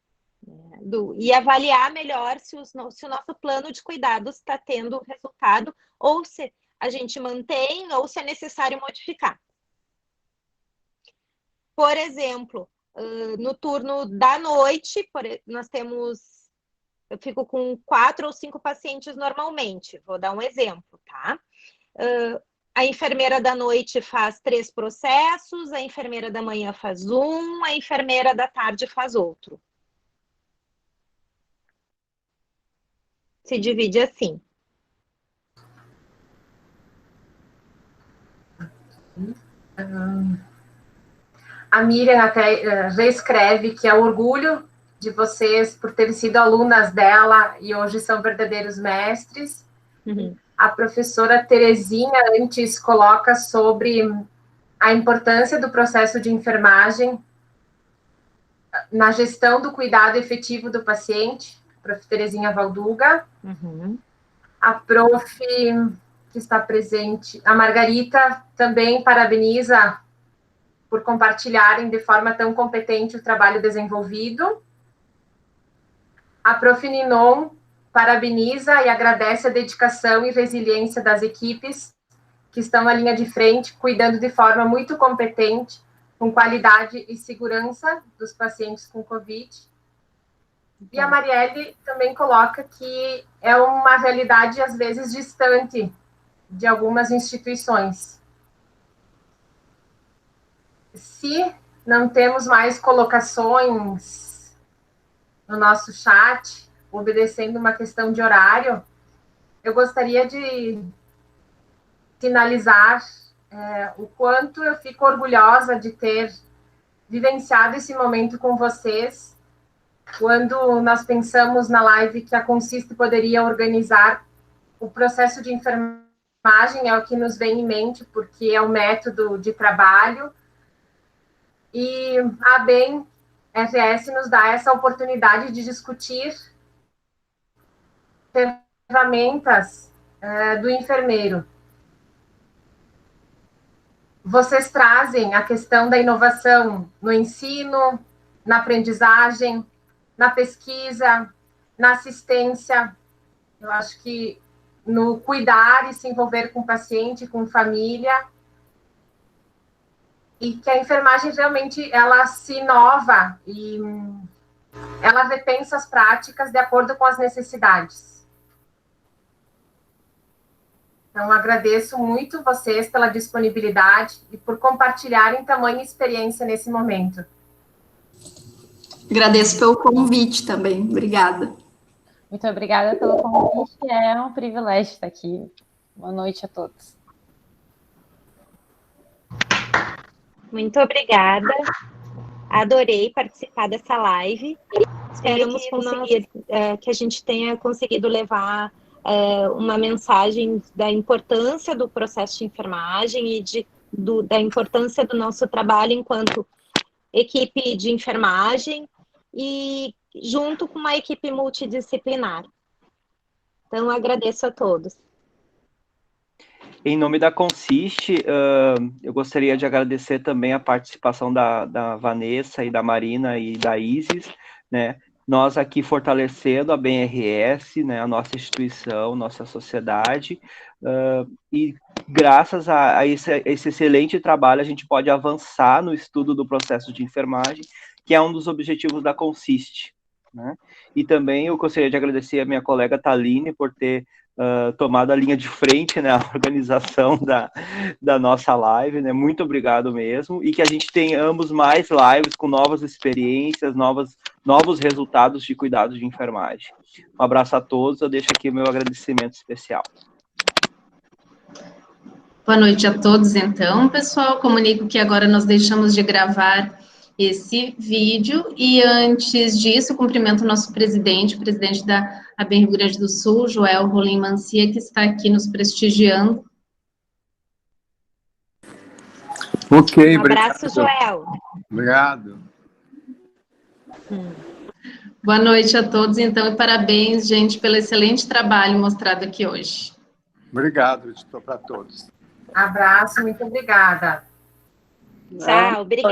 e avaliar melhor se o nosso plano de cuidados está tendo resultado, ou se a gente mantém, ou se é necessário modificar. Por exemplo, no turno da noite, nós temos... Eu fico com 4 ou 5 pacientes normalmente. Vou dar um exemplo, tá? A enfermeira da noite faz 3 processos, a enfermeira da manhã faz 1, a enfermeira da tarde faz outro. Se divide assim. A Miriam até reescreve que é orgulho de vocês por terem sido alunas dela e hoje são verdadeiros mestres. Uhum. A professora Terezinha antes coloca sobre a importância do processo de enfermagem na gestão do cuidado efetivo do paciente, a prof. Terezinha Valduga. Uhum. A prof. que está presente, a Margarita, também parabeniza por compartilharem de forma tão competente o trabalho desenvolvido. A prof. Ninon parabeniza e agradece a dedicação e resiliência das equipes que estão na linha de frente, cuidando de forma muito competente, com qualidade e segurança dos pacientes com Covid. E a Marielle também coloca que é uma realidade, às vezes, distante de algumas instituições. Se não temos mais colocações no nosso chat, obedecendo uma questão de horário, eu gostaria de finalizar o quanto eu fico orgulhosa de ter vivenciado esse momento com vocês, quando nós pensamos na live que a Consiste poderia organizar o processo de enfermagem, é o que nos vem em mente, porque é o método de trabalho, e a ABEM RS nos dá essa oportunidade de discutir ferramentas do enfermeiro. Vocês trazem a questão da inovação no ensino, na aprendizagem, na pesquisa, na assistência. Eu acho que no cuidar e se envolver com o paciente, com família, e que a enfermagem realmente ela se inova e ela repensa as práticas de acordo com as necessidades. Então, agradeço muito vocês pela disponibilidade e por compartilharem tamanha experiência nesse momento. Agradeço pelo convite também. Obrigada. Muito obrigada pelo convite. É um privilégio estar aqui. Boa noite a todos. Muito obrigada. Adorei participar dessa live. Esperamos que a gente tenha conseguido levar uma mensagem da importância do processo de enfermagem e da importância do nosso trabalho enquanto equipe de enfermagem e junto com uma equipe multidisciplinar. Então, agradeço a todos. Em nome da Consiste, eu gostaria de agradecer também a participação da Vanessa e da Marina e da Isis, né? Nós aqui fortalecendo a BNRS, né, a nossa instituição, nossa sociedade, e graças a esse excelente trabalho, a gente pode avançar no estudo do processo de enfermagem, que é um dos objetivos da Consiste, né? E também eu gostaria de agradecer a minha colega Thaline por ter tomado a linha de frente, né, a organização da nossa live, né? Muito obrigado mesmo, e que a gente tenhamos mais lives com novas experiências, novos resultados de cuidados de enfermagem. Um abraço a todos, eu deixo aqui o meu agradecimento especial. Boa noite a todos, então, pessoal. Comunico que agora nós deixamos de gravar esse vídeo, e antes disso, cumprimento o nosso presidente, o presidente da ABEM Rio Grande do Sul, Joel Rolim Mancia, que está aqui nos prestigiando. Ok, um abraço, Joel. Obrigado. Boa noite a todos, então, e parabéns, gente, pelo excelente trabalho mostrado aqui hoje. Obrigado, estou para todos. Abraço, muito obrigada. Tchau, obrigada.